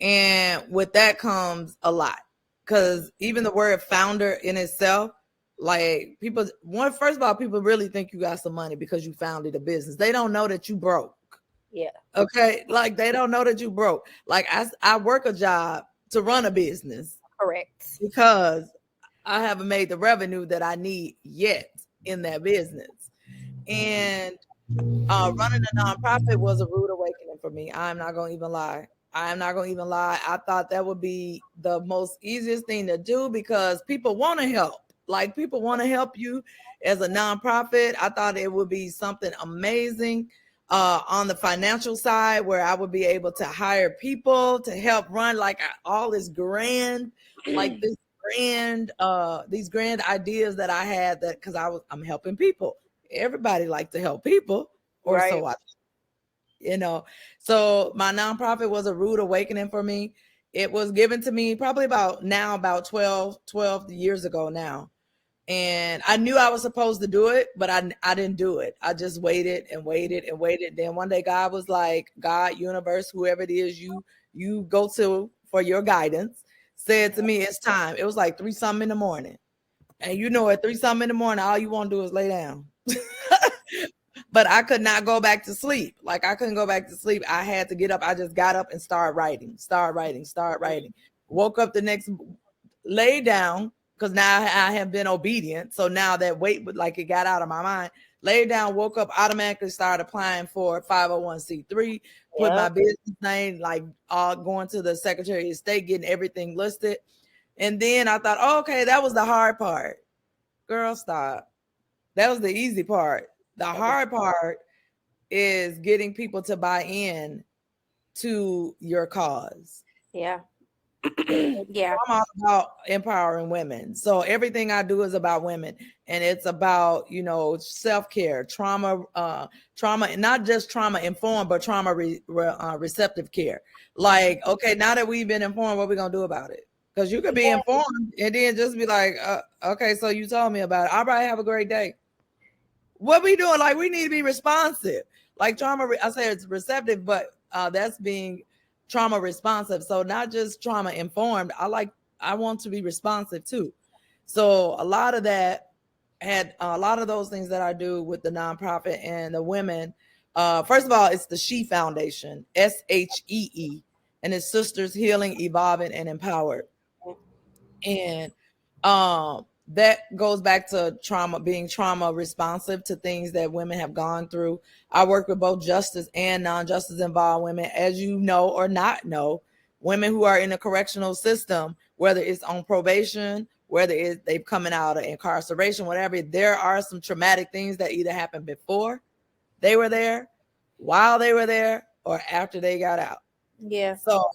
And with that comes a lot. Cause even the word founder in itself, like first of all, people really think you got some money because you founded a business. They don't know that you broke. yeah, Okay. Like they don't know that you broke. Like I work a job to run a business correct. because I haven't made the revenue that I need yet in that business. And running a nonprofit was a rude awakening for me. I'm not gonna even lie. I'm not gonna even lie. I thought that would be the most easiest thing to do because people want to help. Like people want to help you as a nonprofit. I thought it would be something amazing on the financial side where I would be able to hire people to help run like all this grand, like this these grand ideas that I had, that because I'm helping people. Everybody like to help people, or Right. so I, you know. So my nonprofit was a rude awakening for me. It was given to me probably about 12 years ago now. And I knew I was supposed to do it, but I didn't do it. I just waited and waited and waited. Then one day God was like, God, universe, whoever it is, you go to for your guidance, said to me, it's time. It was like 3 something in the morning. And you know, at 3 something in the morning, all you want to do is lay down. But I could not go back to sleep. Like I couldn't go back to sleep. I had to get up. I just got up and started writing, start writing. Woke up the next, lay down because now I have been obedient. So now that weight, like it got out of my mind. Lay down, woke up, automatically started applying for 501c3, put my Yep. business name, like going to the Secretary of State, getting everything listed. And then I thought, oh, okay, that was the hard part. Girl, stop. That was the easy part. The That was hard part is getting people to buy in to your cause. yeah. Yeah. I'm all about empowering women. So everything I do is about women, and it's about, self-care, trauma, and not just trauma informed, but trauma receptive care. Like, okay, now that we've been informed, what we going to do about it? Because you could be informed and then just be like, okay, so you told me about it. All right, have a great day. What we doing? Like, we need to be responsive. Like I say it's receptive, but that's being trauma responsive. So not just trauma informed. I want to be responsive too. So a lot of that had a lot of those things that I do with the nonprofit and the women. First of all, it's the She Foundation, SHEE, and it's Sisters Healing, Evolving, and Empowered. And that goes back to trauma, being trauma responsive to things that women have gone through. I work with both justice and non-justice involved women, as you know or not know. Women who are in the correctional system, whether it's on probation, whether it's they've coming out of incarceration, whatever, there are some traumatic things that either happened before they were there, while they were there, or after they got out. Yeah. So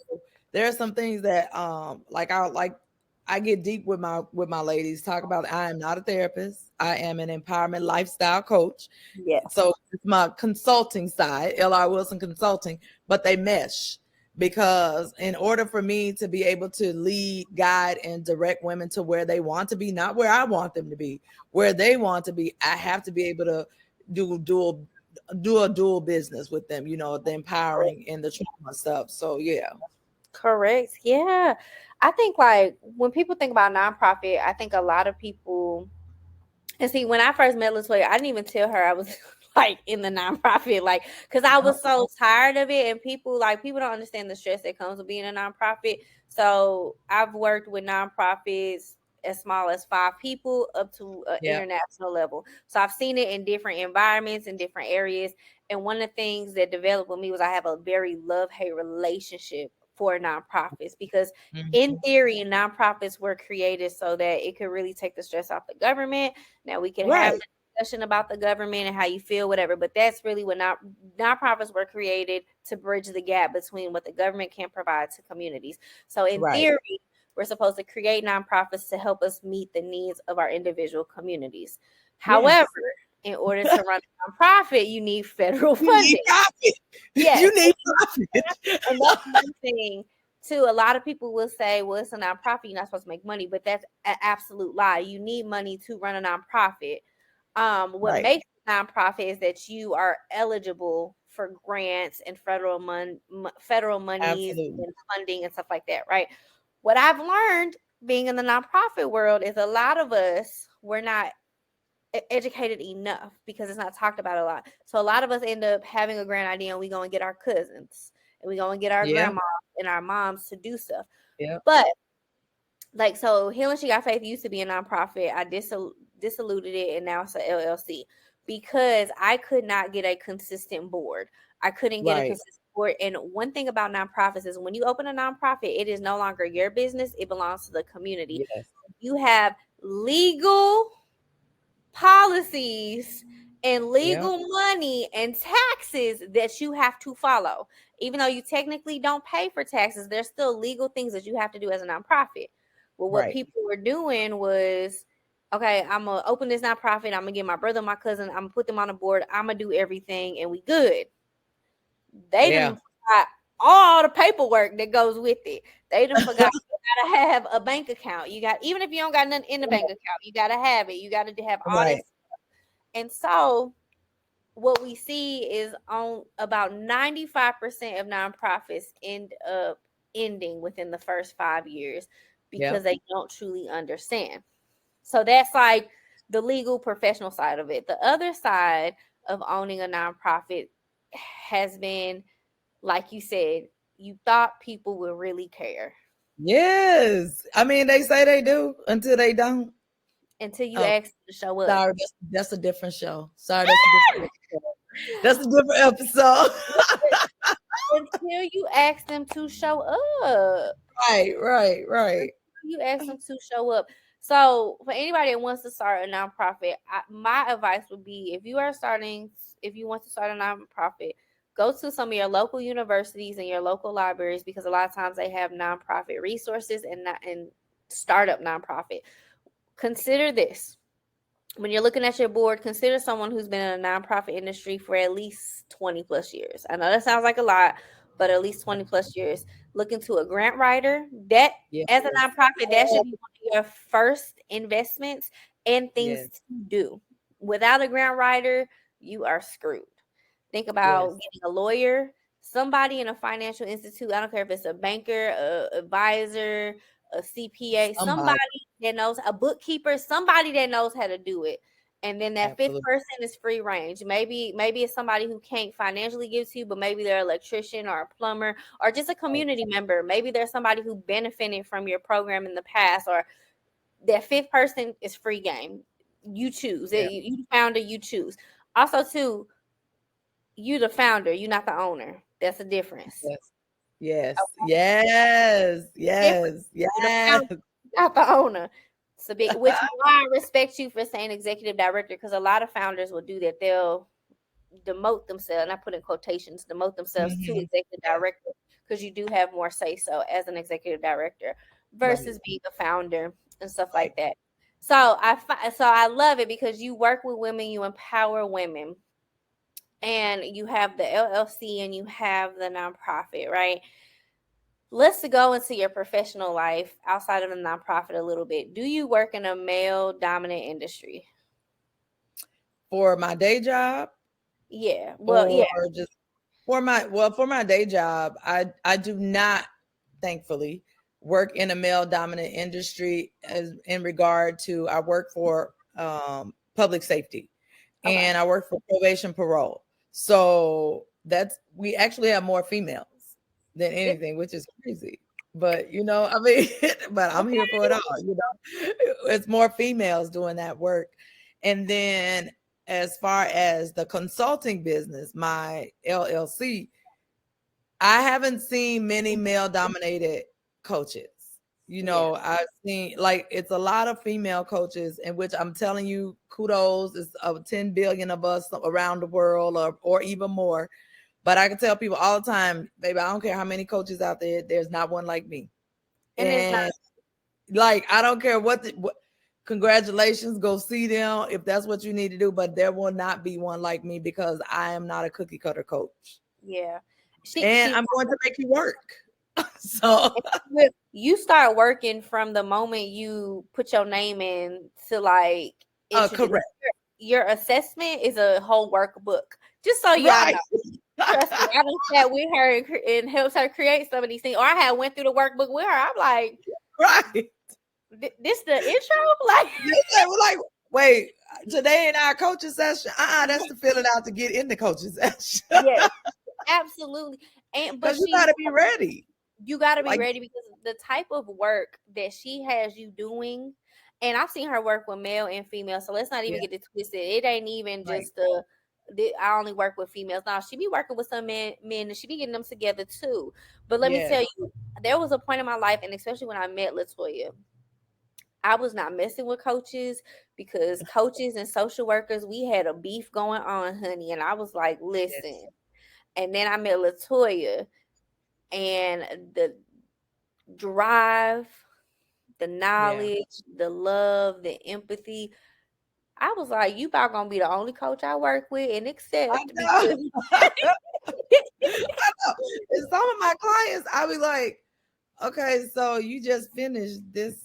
there are some things that I get deep with my ladies, talk about. I am not a therapist. I am an empowerment lifestyle coach. Yes. So it's my consulting side, L.R. Wilson Consulting, but they mesh because in order for me to be able to lead, guide, and direct women to where they want to be, not where I want them to be, where they want to be, I have to be able to do a dual business with them, the empowering and the trauma stuff. So yeah. Correct. Yeah. I think like when people think about nonprofit, I think a lot of people and see when I first met Latoya, I didn't even tell her I was like in the nonprofit, like because I was so tired of it, and people don't understand the stress that comes with being a nonprofit. So I've worked with nonprofits as small as 5 people up to an Yeah. international level. So I've seen it in different environments in different areas. And one of the things that developed with me was I have a very love-hate relationship for nonprofits because in Mhm. theory, nonprofits were created so that it could really take the stress off the government. Now we can have Right. the discussion about the government and how you feel, whatever, but that's really what nonprofits were created to bridge the gap between what the government can provide to communities. So in Right. theory, we're supposed to create nonprofits to help us meet the needs of our individual communities. However, Yes. in order to run a nonprofit, you need federal You need funding. profit. Yes. You need profit. And that's one thing too. A lot of people will say, well, it's a nonprofit, you're not supposed to make money, but that's an absolute lie. You need money to run a nonprofit. What Right. makes a nonprofit is that you are eligible for grants and federal monies Absolutely. and funding and stuff like that, right? What I've learned being in the nonprofit world is a lot of us we're not educated enough because it's not talked about a lot. So a lot of us end up having a grand idea and we go and get our cousins and we go and get our Yeah. grandmas and our moms to do stuff. Yeah. But like so Healing She Got Faith used to be a nonprofit. I disaluted it and now it's a LLC because I could not get a consistent board. I couldn't get a Right. consistent board. And one thing about nonprofits is when you open a nonprofit, it is no longer your business. It belongs to the community. Yes. You have legal policies and Yeah. legal money and taxes that you have to follow. Even though you technically don't pay for taxes, there's still legal things that you have to do as a nonprofit. Well, what Right. people were doing was, okay, I'm gonna open this nonprofit. I'm gonna get my brother, my cousin. I'm gonna put them on the board. I'm gonna do everything, and we good. They Yeah. didn't forgot all the paperwork that goes with it. They didn't forgot you gotta have a bank account. You got even if you don't got nothing in the bank account, you gotta have it. You gotta have all Right. this. And so what we see is on about 95% of nonprofits end up ending within the first 5 years because Yep. they don't truly understand. So that's like the legal professional side of it. The other side of owning a nonprofit has been, like you said, you thought people would really care Yes. I mean, they say they do until they don't. until you Oh, ask them to show up. sorry, that's a different show. Sorry, that's a different episode. That's a different episode. Until you ask them to show up. Right, right, right. You ask them to show up. So for anybody that wants to start a nonprofit, my advice would be if you want to start a nonprofit, go to some of your local universities and your local libraries because a lot of times they have nonprofit resources and startup nonprofit. Consider this when you're looking at your board, consider someone who's been in a nonprofit industry for at least 20 plus years. I know that sounds like a lot, but at least 20 plus years. Look into a grant writer. That, Yes. as a nonprofit, that should be one of your first investments and things Yes. to do. Without a grant writer, you are screwed. Think about Yes. getting a lawyer, somebody in a financial institute. I don't care if it's a banker, a advisor, a CPA, somebody Somebody. that knows, a bookkeeper, somebody that knows how to do it. And then that fifth Absolutely. person is free range. Maybe it's somebody who can't financially give to you, but maybe they're an electrician or a plumber or just a Right. community member. Maybe there's somebody who benefited from your program in the past, or that fifth person is free game. You choose. Yeah. You the founder, you choose. Also, too, you the founder, you not the owner. That's the difference. Yes. Yes. Okay? Yes. Difference. Yes. You the Yes. founder, not the owner. It's a big, which is why I respect you for saying executive director, because a lot of founders will do that. They'll demote themselves, and I put in quotations, demote themselves to Mhm. executive Yeah. director because you do have more say so as an executive director Right. versus being a founder and stuff Right. like that. So I love it because you work with women, you empower women, and you have the LLC and you have the nonprofit, right? Let's go into your professional life outside of the nonprofit a little bit. Do you work in a male dominant industry? For my day job, Yeah. Well, or yeah. just for my day job, I do not, thankfully, work in a male dominant industry as in regard to I work for public safety Okay. and I work for probation parole. So that's we actually have more females than It, anything, which is crazy. But I mean, but I'm here for it okay. all. It's more females doing that work. And then as far as the consulting business, my LLC, I haven't seen many male dominated coaches. Yeah. I've seen like it's a lot of female coaches, in which I'm telling you, kudos. It's of 10 billion of us around the world, or even more. But I can tell people all the time, baby, I don't care how many coaches out there, there's not one like me. And it's not, And like I don't care what congratulations, go see them if that's what you need to do, but there will not be one like me because I am not a cookie cutter coach. yeah. And She I'm going to make you work. So you start working from the moment you put your name in to like introduce correct. your assessment is a whole workbook. Just so y'all Right. know. Trust me, I done sat with her and helped her create some of these things. Or I had went through the workbook with her. I'm like, Right. this the intro? Like, We're like, wait, today in our coaching session, that's to fill it out to get in the coaching session. yes, absolutely. And but Because you gotta be ready. you got to be Like, ready because the type of work that she has you doing, and I've seen her work with male and female. So let's not even yeah, get it twisted. It ain't even right. just I only work with females. Now she be working with some men, and she be getting them together too. But let me Yeah. tell you, there was a point in my life, and especially when I met Latoya, I was not messing with coaches because coaches and social workers, we had a beef going on, honey. And I was like, Yes. listen. And then I met Latoya, and the drive, the Yeah. knowledge, the love, the empathy. I was like, you about gonna be the only coach I work with and I accept know. because I know. And some of my clients, I'll be like, okay, so you just finished this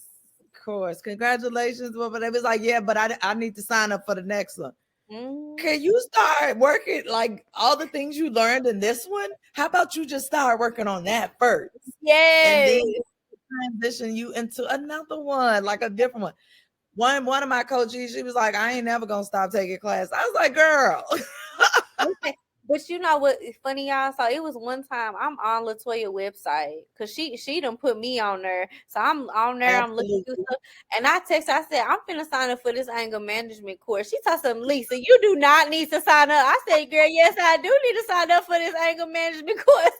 course. Congratulations. But it was like, yeah, but I need to sign up for the next one. Mhm. Can you start working like all the things you learned in this one? How about you just start working on that first? And Yes. then transition you into another one, like a different one. One of my coaches, she was like, I ain't never gonna stop taking class. I was like, girl. Okay. But you know what is funny, y'all? So it was one time I'm on Latoya website because she done put me on there. So I'm on there, I'm looking through Absolutely. stuff, and I text her, I said, I'm finna sign up for this anger management course. She told some Lisa, you do not need to sign up. I said, girl, yes, I do need to sign up for this anger management course.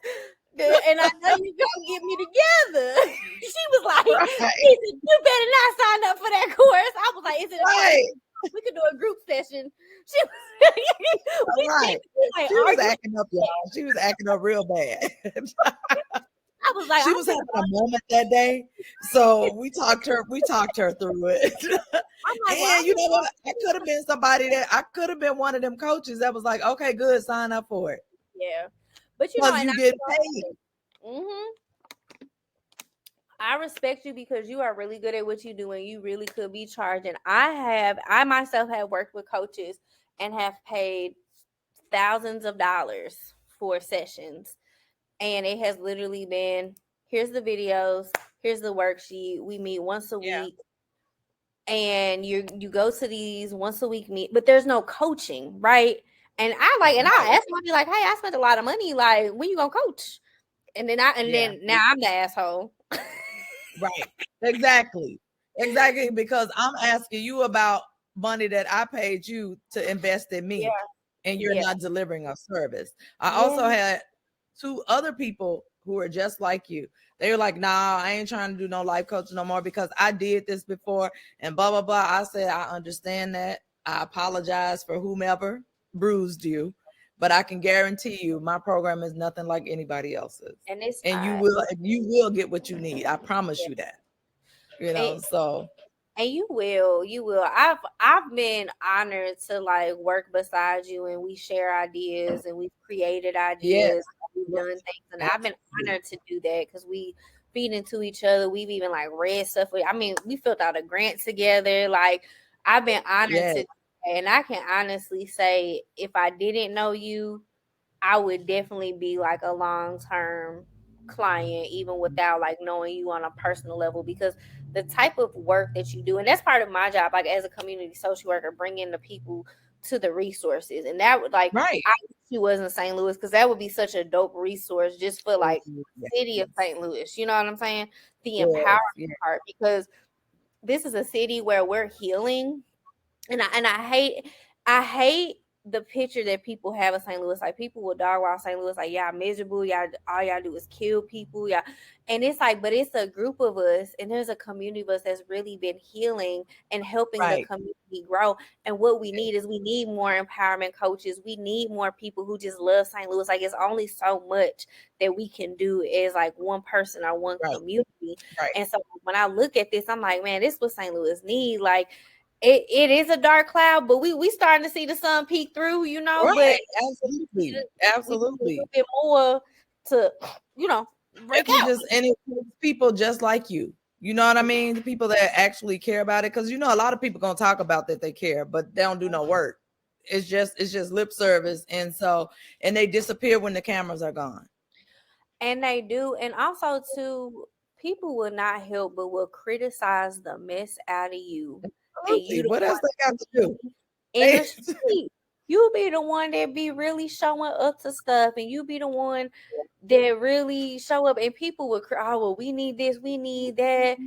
And I know you gonna get me together. She was like, Right. Lisa, you better not sign up for that course. I was like, is it a class? Right. We could do a group session. She was we Right. texted, like She was arguing. acting up, y'all. She was acting up real bad. I was like, She I'm was having finna a moment that day. So we talked her through it. I'm like, well, And I'm you finna know what? I could have been one of them coaches that was like, okay, good, sign up for it. yeah. But you know, Because and you get paid. I respect you because you are really good at what you do and you really could be charging. I myself have worked with coaches and have paid thousands of dollars for sessions. And it has literally been, here's the videos, here's the worksheet. We meet once a Yeah. week and you go to these once a week meet, but there's no coaching, right? And I Right. asked money like, hey, I spent a lot of money. Like, when you gonna coach? And Yeah. then now I'm the asshole. Right. Exactly. Exactly. Because I'm asking you about money that I paid you to invest in Yeah, me, and you're yeah, not delivering a service. I yeah, also had two other people who are just like you. They were like, nah, I ain't trying to do no life coaching no more because I did this before and blah, blah, blah. I said, I understand that. I apologize for whomever bruised you, but I can guarantee you my program is nothing like anybody else's. and it's And not. you will get what you need. I promise Yeah. you that. You And, know, so and you will. I've been honored to like work beside you, and we share ideas, and we've created yes, ideas, we've yes, done things, and I've been absolutely. honored to do that because we feed into each other. We've even like read stuff. I mean, we filled out a grant together. Like, I've been honored Yes, to, and I can honestly say, if I didn't know you, I would definitely be like a long term client, even without like knowing you on a personal level, because the type of work that you do, and that's part of my job, like as a community social worker, bringing the people to the resources, and that would like right. I wish she was in St. Louis because that would be such a dope resource just for Oh, like yes, city of St. Louis. You know what I'm saying? The yes, empowerment yes, part, because this is a city where we're healing, and I hate the picture that people have of St. Louis. Like, people will dog wild St. Louis, like, y'all miserable, y'all all y'all do is kill people, yeah. And it's like, but it's a group of us, and there's a community of us that's really been healing and helping the right. community grow. And what we need is we need more empowerment coaches. We need more people who just love St. Louis. Like, it's only so much that we can do as like one person or one Right, community. right, And so when I look at this, I'm like, man, this is what St. Louis need. Like, it is a dark cloud, but we starting to see the sun peek through, but right. Absolutely, we need a little absolutely. bit more to, you know, break out. And it's people just like you. You know what I mean? The people that actually care about it, because you know a lot of people gonna talk about that they care, but they don't do no work. It's just lip service, and they disappear when the cameras are gone. And they do, and also too, people will not help but will criticize the mess out of you, and Absolutely. you the What else one they got to do? in the They, street. You be the one that be really showing up to stuff, and you be the one that really show up, and people will cry, oh, well, we need this, we need that.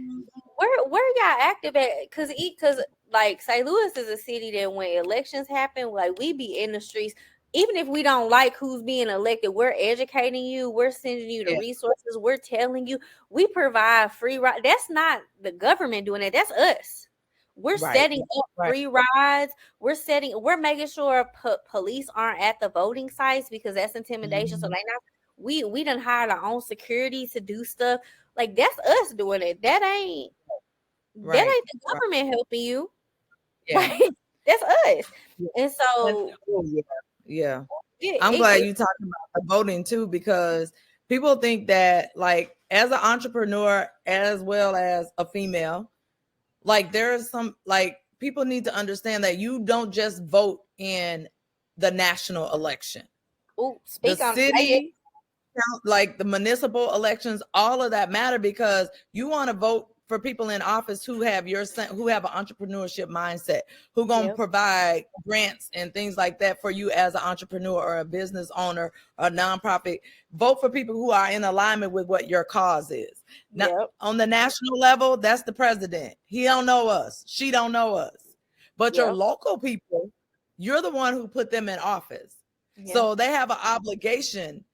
Where y'all active at? Cause like St. Louis is a city that when elections happen, like, we be in the streets. Even if we don't like who's being elected, we're educating you, we're sending you the yeah, resources, we're telling you, we provide free ride. That's not the government doing it, that's us. We're right, setting up right. free rides. We're making sure police aren't at the voting sites because that's intimidation. So Mhm. like, now we done hired our own security to do stuff. Like, that's us doing it. That Right, ain't the right. government helping you. Yeah. Like, that's us. Yeah. And so Oh, yeah. Yeah. I'm it, glad it, you talking about the voting too, because people think that, like, as an entrepreneur as well as a female, like, there is some, like, people need to understand that you don't just vote in the national election. Ooh, The speak on say it. city, like the municipal elections, all of that matter because you want to vote for people in office who have who have an entrepreneurship mindset, who going to Yep, provide grants and things like that for you as an entrepreneur or a business owner or a nonprofit. Vote for people who are in alignment with what your cause is. Now, yep, on the national level, that's the president. He don't know us. She don't know us. But your yep, local people, you're the one who put them in office. yep. So they have an obligation,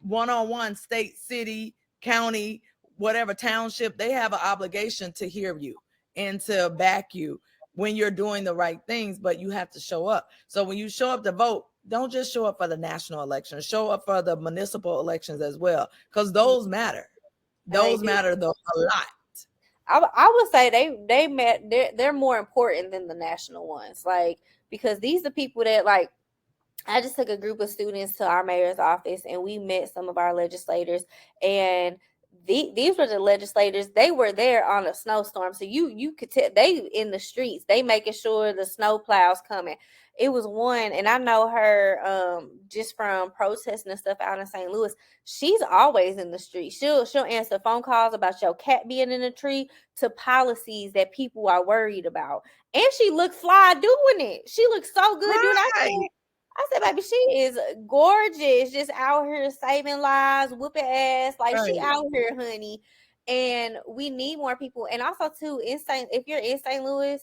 one-on-one, state, city, county, whatever township, they have an obligation to hear you and to back you when you're doing the right things, but you have to show up. So when you show up to vote, don't just show up for the national election, show up for the municipal elections as well, because Yeah, those matter. and they Those do. matter though a lot. I would say they met they're more important than the national ones, like because these are people that like I just took a group of students to our mayor's office and we met some of our legislators and these were the legislators. They were there on a snowstorm. So you could tell they in the streets, they making sure the snow plows coming. It was one and I know her just from protesting and stuff out in St. Louis. She's always in the street. She'll answer phone calls about your cat being in a tree to policies that people are worried about. And she looked fly doing it. She looked so good doing it. Right, I said, baby, she is gorgeous, just out here saving lives, whooping ass. Like she right. out here, honey. And we need more people. And also too, if you're in St. Louis,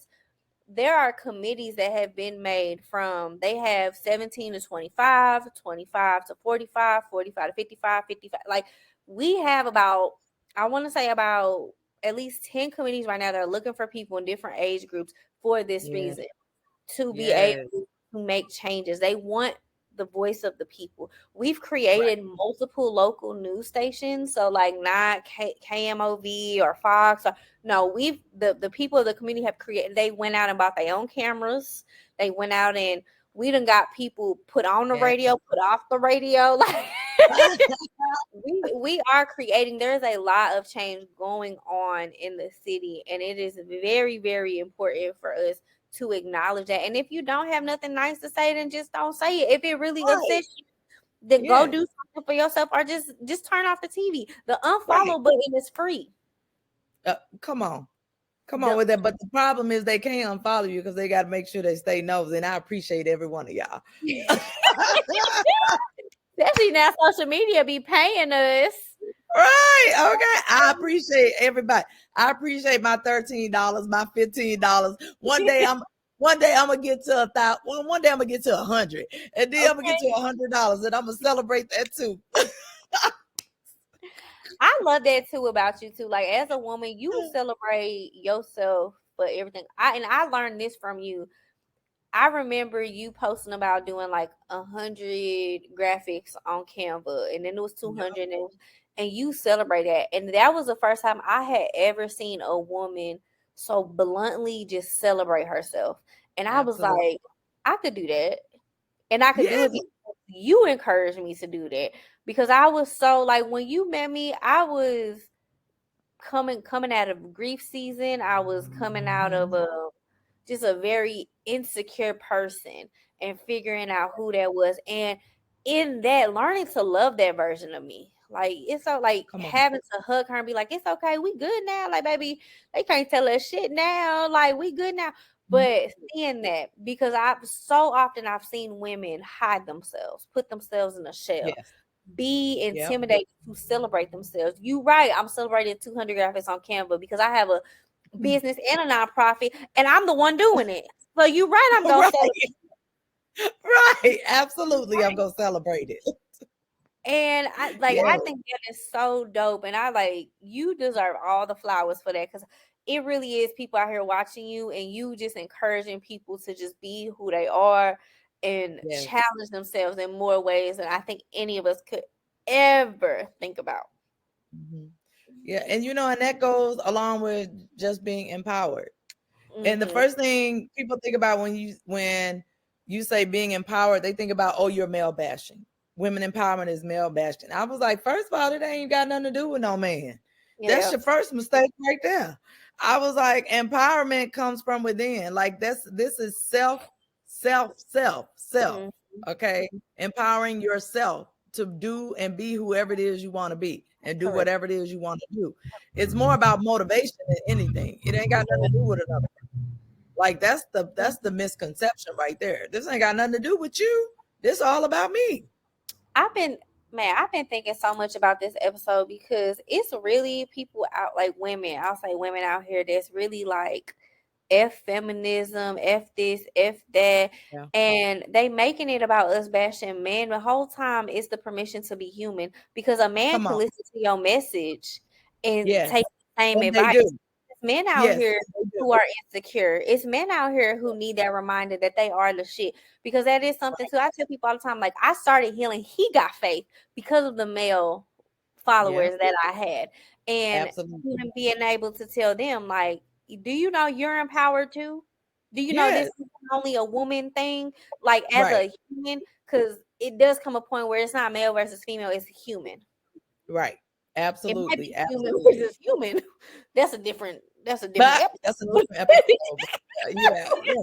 there are committees that have been made from they have 17 to 25, 25 to 45, 45 to 55, 55. Like we have about, I want to say about at least 10 committees right now that are looking for people in different age groups for this Yeah, reason to be able yes, to make changes. They want the voice of the people. We've right. created multiple local news stations, so like not KMOV or Fox. Or, no, we've the people of the community have created. They went out and bought their own cameras. They went out and we done got people put on the Yeah. radio, put off the radio. Like we are creating. There's a lot of change going on in the city, and it is very very important for us to acknowledge that. And if you don't have nothing nice to say, then just don't say it. If it really Right. upsets you, then go Yes. do something for yourself or just turn off the TV. The Right. unfollow button is free. Come on. Come on The with that. But the problem is they can't unfollow you because they got to make sure they stay nosy. And I appreciate every one of y'all. especially now social media be paying us. Right. Okay. I appreciate everybody. I appreciate my $13, my $15. One day I'm gonna get to 1,000. One day I'm gonna get to 100, and then I'm gonna get Okay. to $100, and I'm gonna celebrate that too. I love that too about you too. Like as a woman, you celebrate yourself for everything. I learned this from you. I remember you posting about doing like 100 graphics on Canva, and then it was Yep. 200, and you celebrate that. And that was the first time I had ever seen a woman so bluntly just celebrate herself. And I was Absolutely. like, I could do that, and I could do Yes. it because you encouraged me to do that. Because I was so like when you met me, I was coming out of grief season. I was coming out of a just a very insecure person and figuring out who that was. And in that, learning to love that version of me. Like it's so like Come on. having to hug her and be like, it's okay, we good now. Like, baby, they can't tell us shit now. Like, we good now. But seeing that, because I've seen women hide themselves, put themselves in a shell, Yes. be Yep. intimidated to celebrate themselves. You right. I'm celebrating 200 graphics on Canva because I have a business and a nonprofit, and I'm the one doing it. So you right. I'm gonna celebrate. Right. Right. Absolutely. I'm gonna celebrate it. And I Yes. think that is so dope, and I like you deserve all the flowers for that because it really is people out here watching you, and you just encouraging people to just be who they are and Yes. challenge themselves in more ways than I think any of us could ever think about. Mhm. Yeah. And and that goes along with just being empowered. And the Hmm. first thing people think about when you say being empowered, they think about, oh, you're male bashing. Women empowerment is male bashing. I was like, first of all, it ain't got nothing to do with no man. That's Yeah. your first mistake right there. I was like, empowerment comes from within. Like this is self. Mhm. Okay, empowering yourself to do and be whoever it is you want to be and do Correct. whatever it is you want to do. It's more about motivation than anything. It ain't got nothing to do with another. Like that's the misconception right there. This ain't got nothing to do with you. This all about me. I've been I've been thinking so much about this episode because it's really people out, like women. I'll say women out here that's really like F feminism, F this, F that. Yeah. And they making it about us bashing men. The whole time it's the permission to be human, because a man Come can on. listen to your message and Yes. take the same And they advice. do. It's men out Yes, here they do. who are insecure. It's men out here who need that reminder that they are the shit. Because that is something Right. too. I tell people all the time, like, I started healing. He got faith because of the male Yeah. followers that I had. And Absolutely. even being able to tell them, like, do you know you're empowered too? Do you know this Yes. is only a woman thing? Like, as Right. a human, because it does come a point where it's not male versus female, it's human. Right. It might Absolutely. be human Absolutely. versus human. That's a different But that's a episode. different episode. But yeah, yeah.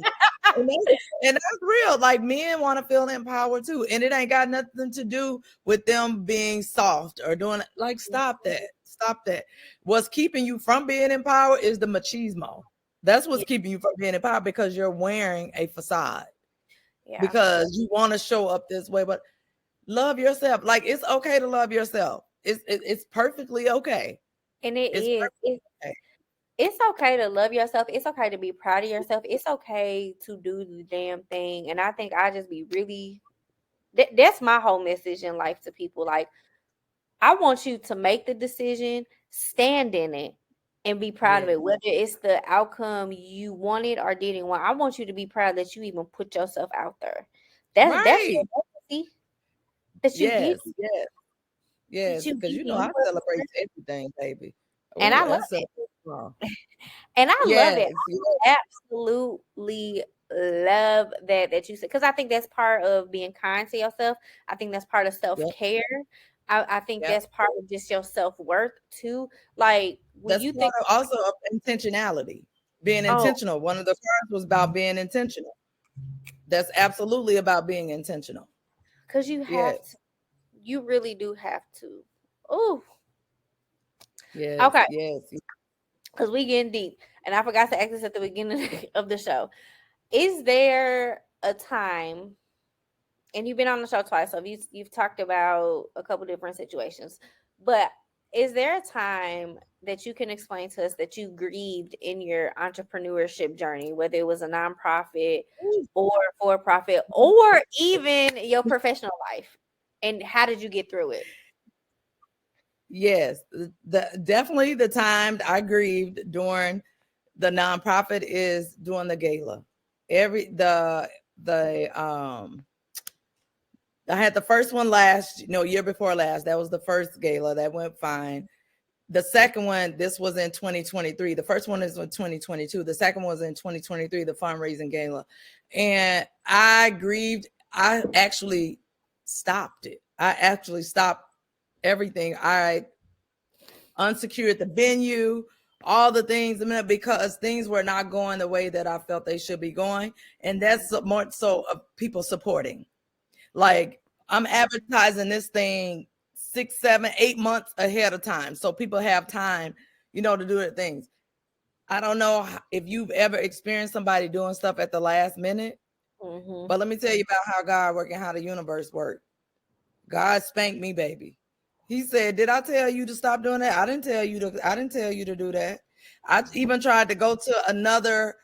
And that's real. Like men want to feel empowered too. And it ain't got nothing to do with them being soft or doing like stop that. Stop that. What's keeping you from being empowered is the machismo. That's what's Yeah, keeping you from being empowered because you're wearing a facade yeah. because you want to show up this way. But love yourself. Like it's okay to love yourself. It's perfectly okay. And it It's is. perfectly okay. It's okay to love yourself. It's okay to be proud of yourself. It's okay to do the damn thing. And I think I just be really that's my whole message in life to people. Like, I want you to make the decision, stand in it, and be proud of Yes. it. Whether it's the outcome you wanted or didn't want, I want you to be proud that you even put yourself out there. That's Right. your legacy that you did, Yes. Yes. that Yes. you Because did. you know You I celebrate wasn't- everything, baby. And Oh, I love that's a it. oh. And I love it. Yes. Yes. I absolutely love that you said, because I think that's part of being kind to yourself. I think that's part of self Yep. care. I think Yep. that's part of just your self worth too. Like when That's you part think, of also of intentionality. Being oh, intentional. One of the cards was about being intentional. That's absolutely about being intentional. because you have to, Yes. you really do have to. Oh, Yes. okay, Yes. because we getting deep, and I forgot to ask this at the beginning of the show. Is there a time, and you've been on the show twice, so you've talked about a couple different situations, but is there a time that you can explain to us that you grieved in your entrepreneurship journey, whether it was a nonprofit or for profit or even your professional life, and how did you get through it? Yes. The definitely the time I grieved during the nonprofit is doing the gala. Every the I had the first one last, year before last. That was the first gala that went fine. The second one, this was in 2023. The first one is in 2022. The second one was in 2023, the fundraising gala. And I grieved. I actually stopped it. I actually stopped everything. I unsecured the venue, all the things, because things were not going the way that I felt they should be going. And that's more so of people supporting. Like I'm advertising this thing 6, 7, 8 months ahead of time. So people have time, to do their things. I don't know if you've ever experienced somebody doing stuff at the last minute, Mm-hmm. but let me tell you about how God works and how the universe works. God spanked me, baby. He said, "Did I tell you to stop doing that? I didn't tell you to do that." I even tried to go to another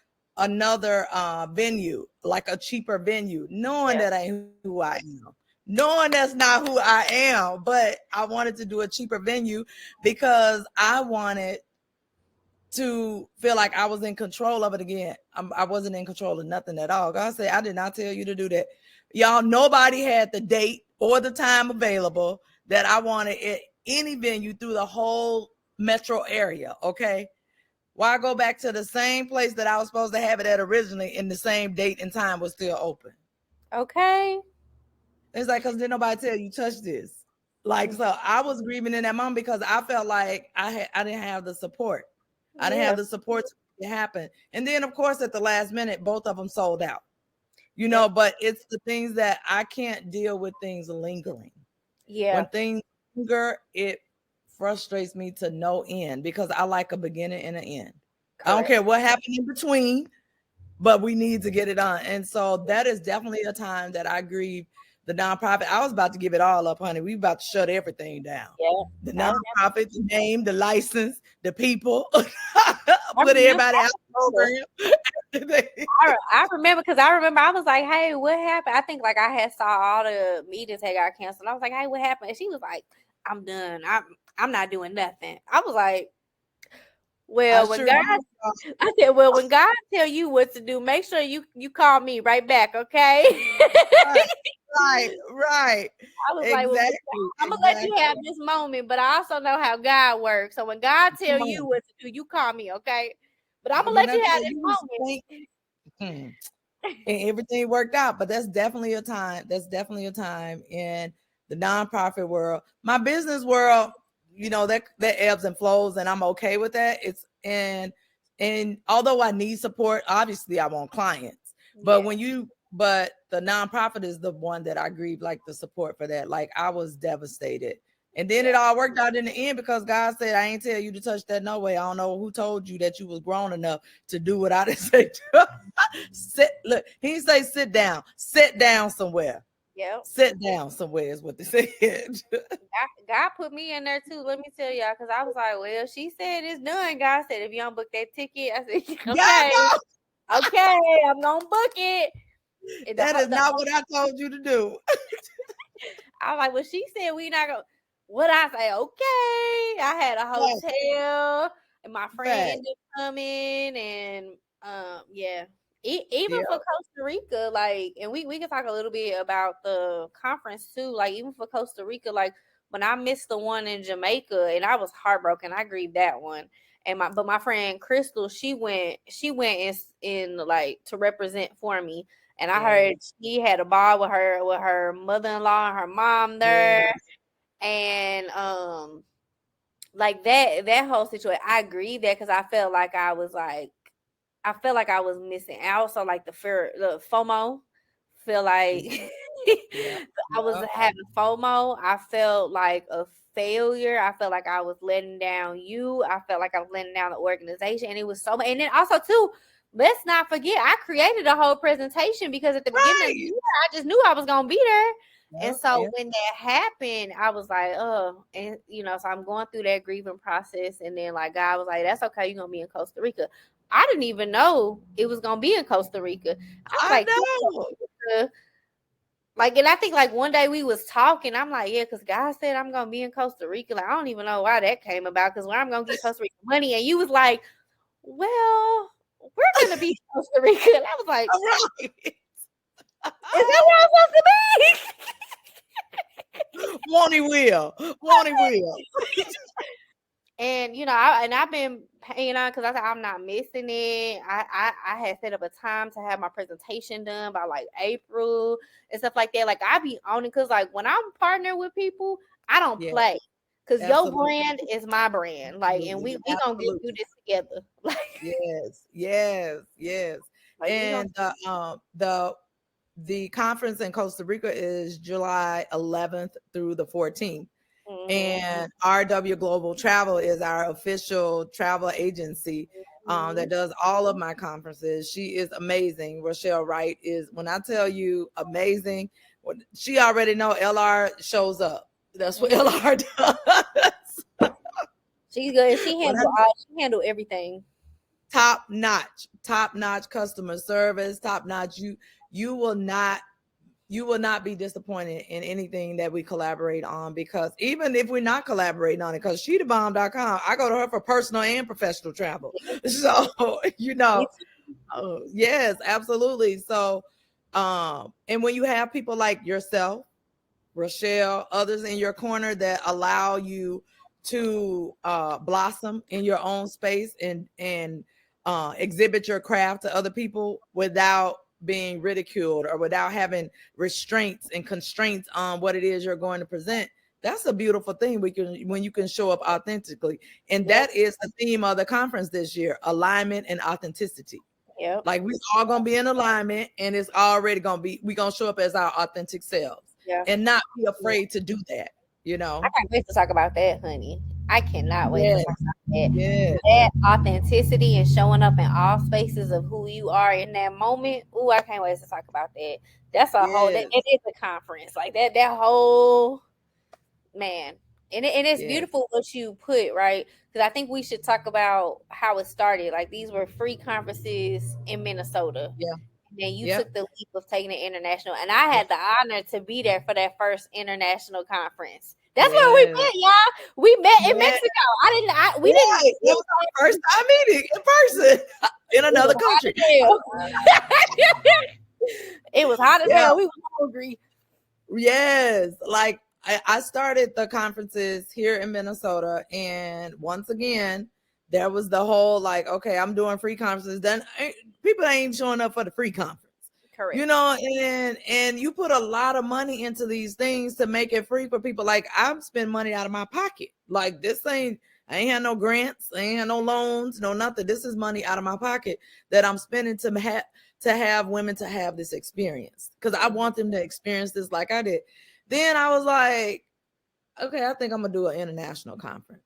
venue, like a cheaper venue, knowing Yeah. that ain't who I am. Knowing that's not who I am, but I wanted to do a cheaper venue because I wanted to feel like I was in control of it again. I wasn't in control of nothing at all. God said, I did not tell you to do that. Y'all, nobody had the date or the time available that I wanted at any venue through the whole metro area. Okay. Why go back to the same place that I was supposed to have it at originally and the same date and time was still open? Okay. It's like, because didn't nobody tell you touch this. Like, so I was grieving in that moment because I felt like I didn't have the support. I didn't have Yeah. the support to make it happen. And then of course at the last minute, both of them sold out. Yep. but it's the things that I can't deal with things lingering. Yeah. When things linger, it frustrates me to no end because I like a beginning and an end. I don't Correct. care what happened in between, but we need to get it on. And so that is definitely a time that I grieve the nonprofit. I was about to give it all up, honey. We about to shut everything down. Yeah. The I nonprofit, the name, the license, the people, put remember. everybody out I of the program. I remember because I remember I was like, "Hey, what happened?" I think like I had saw all the meetings had got canceled. I was like, "Hey, what happened?" And she was like, "I'm done. I'm not doing nothing." I was like, I "Well, when sure God," did. I said, "Well, when God tell you what to do, make sure you call me right back, okay?" Right, right, right. I was like, "Well, Exactly, I'm gonna let you have exactly. this moment, but I also know how God works. So when God tell Come you on. what to do, you call me, okay? But I'm gonna When let I you have tell this you moment." it's hmm, and everything worked out, but that's definitely a time. That's definitely a time in the nonprofit world. My business world, that ebbs and flows, and I'm okay with that. And although I need support, obviously I want clients. But Yeah, but the nonprofit is the one that I grieve, like the support for that. Like I was devastated. And then it yeah, all worked out in the end because God said, I ain't tell you to touch that no way. I don't know who told you that you was grown enough to do what I didn't say. Sit, look, he didn't say sit down. Sit down somewhere. yep. Sit down somewhere is what they said. God put me in there too. Let me tell y'all, because I was like, well, she said it's done. God said, if you don't book that ticket, I said, God okay, no, okay, I'm gonna book it. And that is not what I told you to do. I was like, well, she said we not gonna. What I say? Okay, I had a Fact, hotel, and my friend fact. ended up coming, and yeah. Even Yeah, for Costa Rica, like, and we can talk a little bit about the conference too. Like, even for Costa Rica, like when I missed the one in Jamaica, and I was heartbroken. I grieved that one. And my friend Crystal, she went in like to represent for me, and I yeah, heard she had a ball with her mother-in-law and her mom there. yeah. And like that whole situation, I agree that because I felt like I was missing out. So like the FOMO, feel like Yeah, I was yeah. having FOMO. I felt like a failure. I felt like I was letting down you. I felt like I was letting down the organization. And it was so, and then also too, let's not forget, I created a whole presentation because at the beginning of the Right. year, I just knew I was gonna be there. And Yeah, so yeah. when that happened, I was like, oh, and so I'm going through that grieving process. And then like God was like, that's okay, you're gonna be in Costa Rica. I didn't even know it was gonna be in Costa Rica. I was I like, know. Costa Rica? Like, and I think like one day we was talking. I'm like, yeah, because God said I'm gonna be in Costa Rica. Like, I don't even know why that came about. Because where I'm gonna get Costa Rica money, and you was like, well, we're gonna be in Costa Rica. And I was like, All right. is that where I'm supposed to be? Won't he will. Won't he will. And I've been paying on because I said I'm not missing it. I had set up a time to have my presentation done by like April and stuff like that. Like I be on it because like when I'm partnered with people, I don't Yeah, play because your absolutely. brand is my brand. Like, and we Absolutely. we gonna get Absolutely. through this together. Yes, yes, yes. Like we gonna. And the conference in Costa Rica is July 11th through the 14th. Mhm, And RW Global Travel is our official travel agency that mhm. does all of my conferences. She is amazing. Rochelle Wright is, when I tell you amazing, she already know LR shows up. That's what Mhm. LR does. She's good. She When I handle all. She handle everything. top notch customer service, top notch. You will not be disappointed in anything that we collaborate on, because even if we're not collaborating on it, because sheethebomb.com, I go to her for personal and professional travel. So, you Me know, too. yes, absolutely. So, and when you have people like yourself, Rochelle, others in your corner that allow you to blossom in your own space and exhibit your craft to other people without being ridiculed or without having restraints and constraints on what it is you're going to present. That's a beautiful thing when you can show up authentically. And Yep. that is the theme of the conference this year: alignment and authenticity. Yep. Like we all gonna be in alignment, and it's already gonna be we gonna show up as our authentic selves, Yeah. and not be Yeah. afraid to do that. You I know? can't wait to talk about that, honey. I cannot wait to Yes, talk about that. yes, That authenticity and showing up in all spaces of who you are in that moment. Ooh, I can't wait to talk about that. That's a whole that it yes, is a conference. Like that whole man. And it's yes, beautiful what you put, right? Because I think we should talk about how it started. Like these were free conferences in Minnesota. yeah, And then you yep, took the leap of taking it international. And I yep, had the honor to be there for that first international conference. That's where we yes, met, y'all. We met in yes. Mexico. We didn't, Right. It was our first time meeting in person in it another was hot country. as hell. It was hot as Yeah. hell. We were hungry. Yes. Like I started the conferences here in Minnesota, and once again, there was the whole like, okay, I'm doing free conferences. Then people ain't showing up for the free conference. You Correct. know, and you put a lot of money into these things to make it free for people. Like I'm spending money out of my pocket. Like this ain't I ain't had no grants, I ain't had no loans, no nothing. This is money out of my pocket that I'm spending to have women to have this experience, because I Mhm. want them to experience this like I did. Then I was like, okay, I think I'm gonna do an international conference.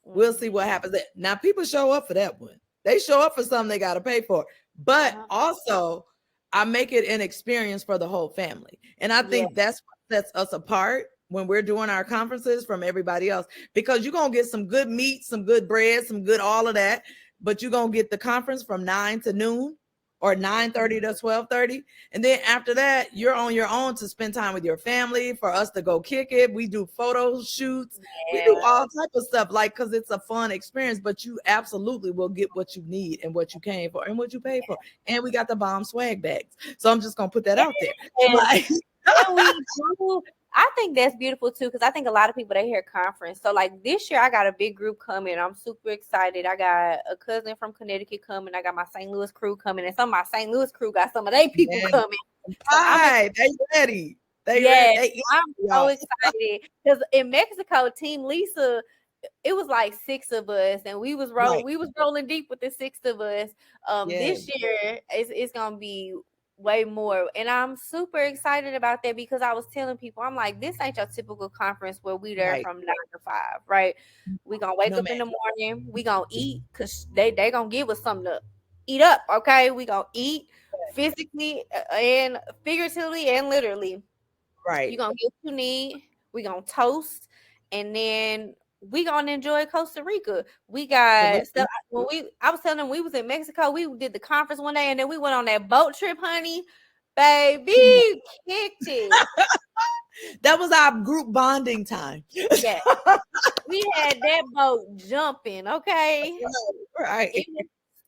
We'll see Mhm. what happens. Now people show up for that one. They show up for something they got to pay for. But Uh-huh. also, I make it an experience for the whole family. And I Yeah. think that's what sets us apart when we're doing our conferences from everybody else, because you're going to get some good meat, some good bread, some good all of that, but you're going to get the conference from 9 to noon or Mhm. 9:30 to 12:30, and then after that you're on your own to spend time with your family, for us to go kick it. We do photo shoots, we do Yeah. all type of stuff, like, because it's a fun experience, but you absolutely will get what you need and what you came for and what you paid for. And we got the bomb swag bags, so I'm just gonna put that out there. And Like, and we do. I think that's beautiful too, because I think a lot of people they hear conference. So like this year, I got a big group coming. I'm super excited. I got a cousin from Connecticut coming. I got my St. Louis crew coming, and some of my St. Louis crew got some of their people man, coming. So I'm right, they ready, they ready, yes, they I'm so y'all. excited because in Mexico, Team Lisa, it was like six of us, and Right, we was rolling deep with the six of us. yeah, This year it's gonna be way more, and I'm super excited about that because I was telling people, I'm like, this ain't your typical conference where we there right, from 9 to 5, right? We gonna wake no up man, in the morning, we gonna eat because they gonna give us something to eat up, okay? We gonna eat physically and figuratively and literally. right. You gonna get what you need. We gonna toast, and then we gonna enjoy Costa Rica. We got stuff. Absolutely. I was telling them we was in Mexico. We did the conference one day, and then we went on that boat trip, honey. Baby, kicked it. That was our group bonding time. Yeah, we had that boat jumping. Okay, Right. it was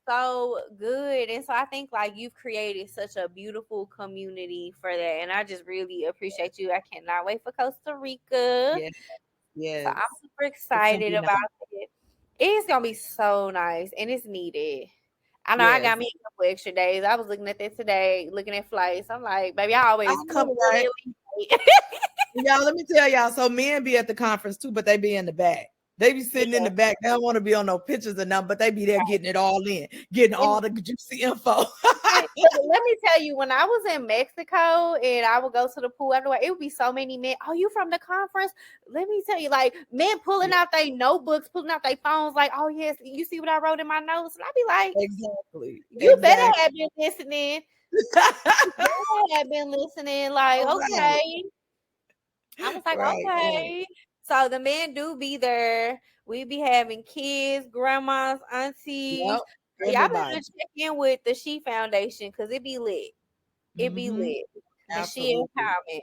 so good, and so I think like you've created such a beautiful community for that, and I just really appreciate you. I cannot wait for Costa Rica. Yes, So I'm yes. super It's gonna excited be nice. about it. It's gonna be so nice and it's needed. I know I got Yes. me a couple extra days. I was looking at that today, looking at flights. I'm like, baby, I I always come know, early right? and leave late. Y'all, let me tell y'all. So men be at the conference too, but they be in the back. They be sitting in Yeah. the back. They don't want to be on no pictures or nothing, but they be there getting it all in, getting And all the juicy info. let me tell you, when I was in Mexico and I would go to the pool everywhere, it would be so many men. Oh, you from the conference? Let me tell you, like men pulling Yeah, out their notebooks, pulling out their phones, like, oh yes, you see what I wrote in my notes? And I'd be like, exactly. you better Exactly. have been listening. I had been listening, like, All right. okay. I was like, Right. Right. okay. So the men do be there. We be having kids, grandmas, Yep. aunties. Y'all better Everybody. check in with the She Foundation because it be lit. It be Mm-hmm. lit. The She Absolutely. Empowerment.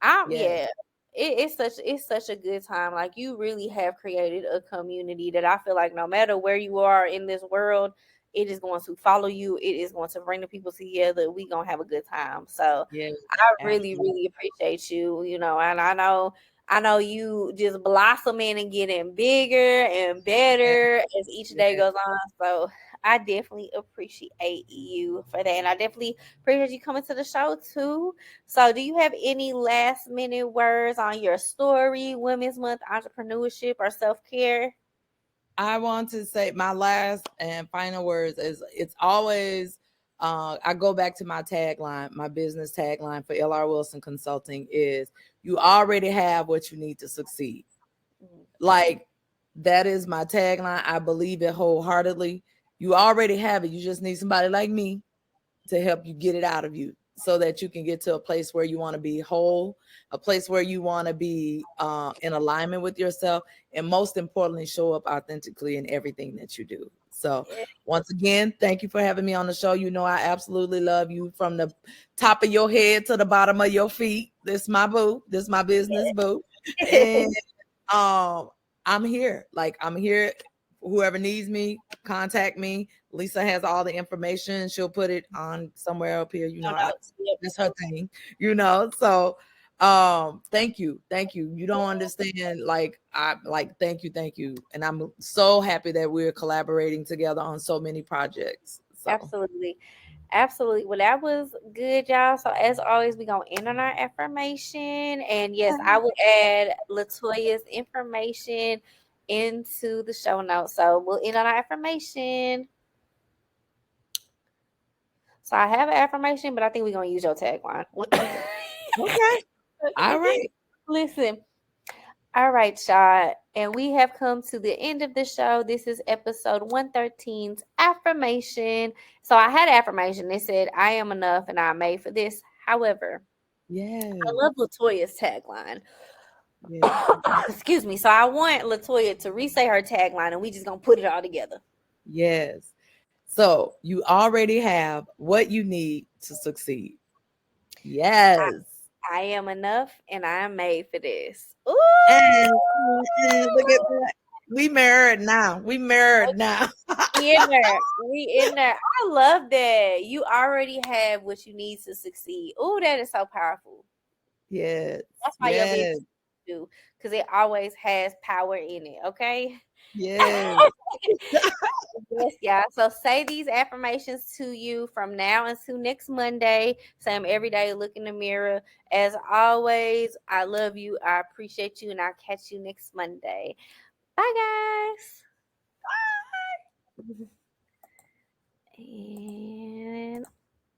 I'm Yes. yeah. It's such a good time. Like you really have created a community that I feel like no matter where you are in this world, it is going to follow you. It is going to bring the people together. We gonna have a good time. So Yes. I really, Absolutely. really appreciate you, and I know you just blossoming and getting bigger and Yes. better as each day Yes. goes on. So I definitely appreciate you for that. And I definitely appreciate you coming to the show too. So do you have any last minute words on your story, Women's Month, entrepreneurship, or self-care? I want to say my last and final words is it's always I go back to my tagline, my business tagline for LR Wilson Consulting is you already have what you need to succeed. Mhm. Like that is my tagline. I believe it wholeheartedly. You already have it. You just need somebody like me to help you get it out of you so that you can get to a place where you want to be whole, a place where you want to be in alignment with yourself, and most importantly, show up authentically in everything that you do. So, Yeah. once again, thank you for having me on the show. You know, I absolutely love you from the top of your head to the bottom of your feet. This my boo. This my business boo. And um, I'm here. Like I'm here. Whoever needs me, contact me. Lisa has all the information. She'll put it on somewhere up here. You No know, notes. Yep. that's her thing. You know, so thank you, thank you. You don't understand. Like I like thank you, and I'm so happy that we're collaborating together on so many projects. So Absolutely. Absolutely. Well, that was good, y'all. So as always, we're gonna end on our affirmation. And yes, I will add Latoya's information into the show notes. So we'll end on our affirmation. So I have an affirmation, but I think we're gonna use your tagline. okay, all right. Listen, all right, y'all. And we have come to the end of the show. This is episode 113's affirmation. So I had an affirmation. It said, I am enough and I'm made for this. However, I Yes, love Latoya's tagline. yes, Excuse me. So I want Latoya to re-say her tagline and we just gonna put it all together. yes. So you already have what you need to succeed. Yes. I am enough and I am made for this. Ooh! And look at that. We married now. We married now. We in there. We in there. I love that. You already have what you need to succeed. Oh, that is so powerful. Yes. That's why your Yes. business do, because it always has power in it. Okay. Yes. Yes, yeah. So say these affirmations to you from now until next Monday. Say them every day. Look in the mirror. As always, I love you. I appreciate you, and I'll catch you next Monday. Bye, guys. And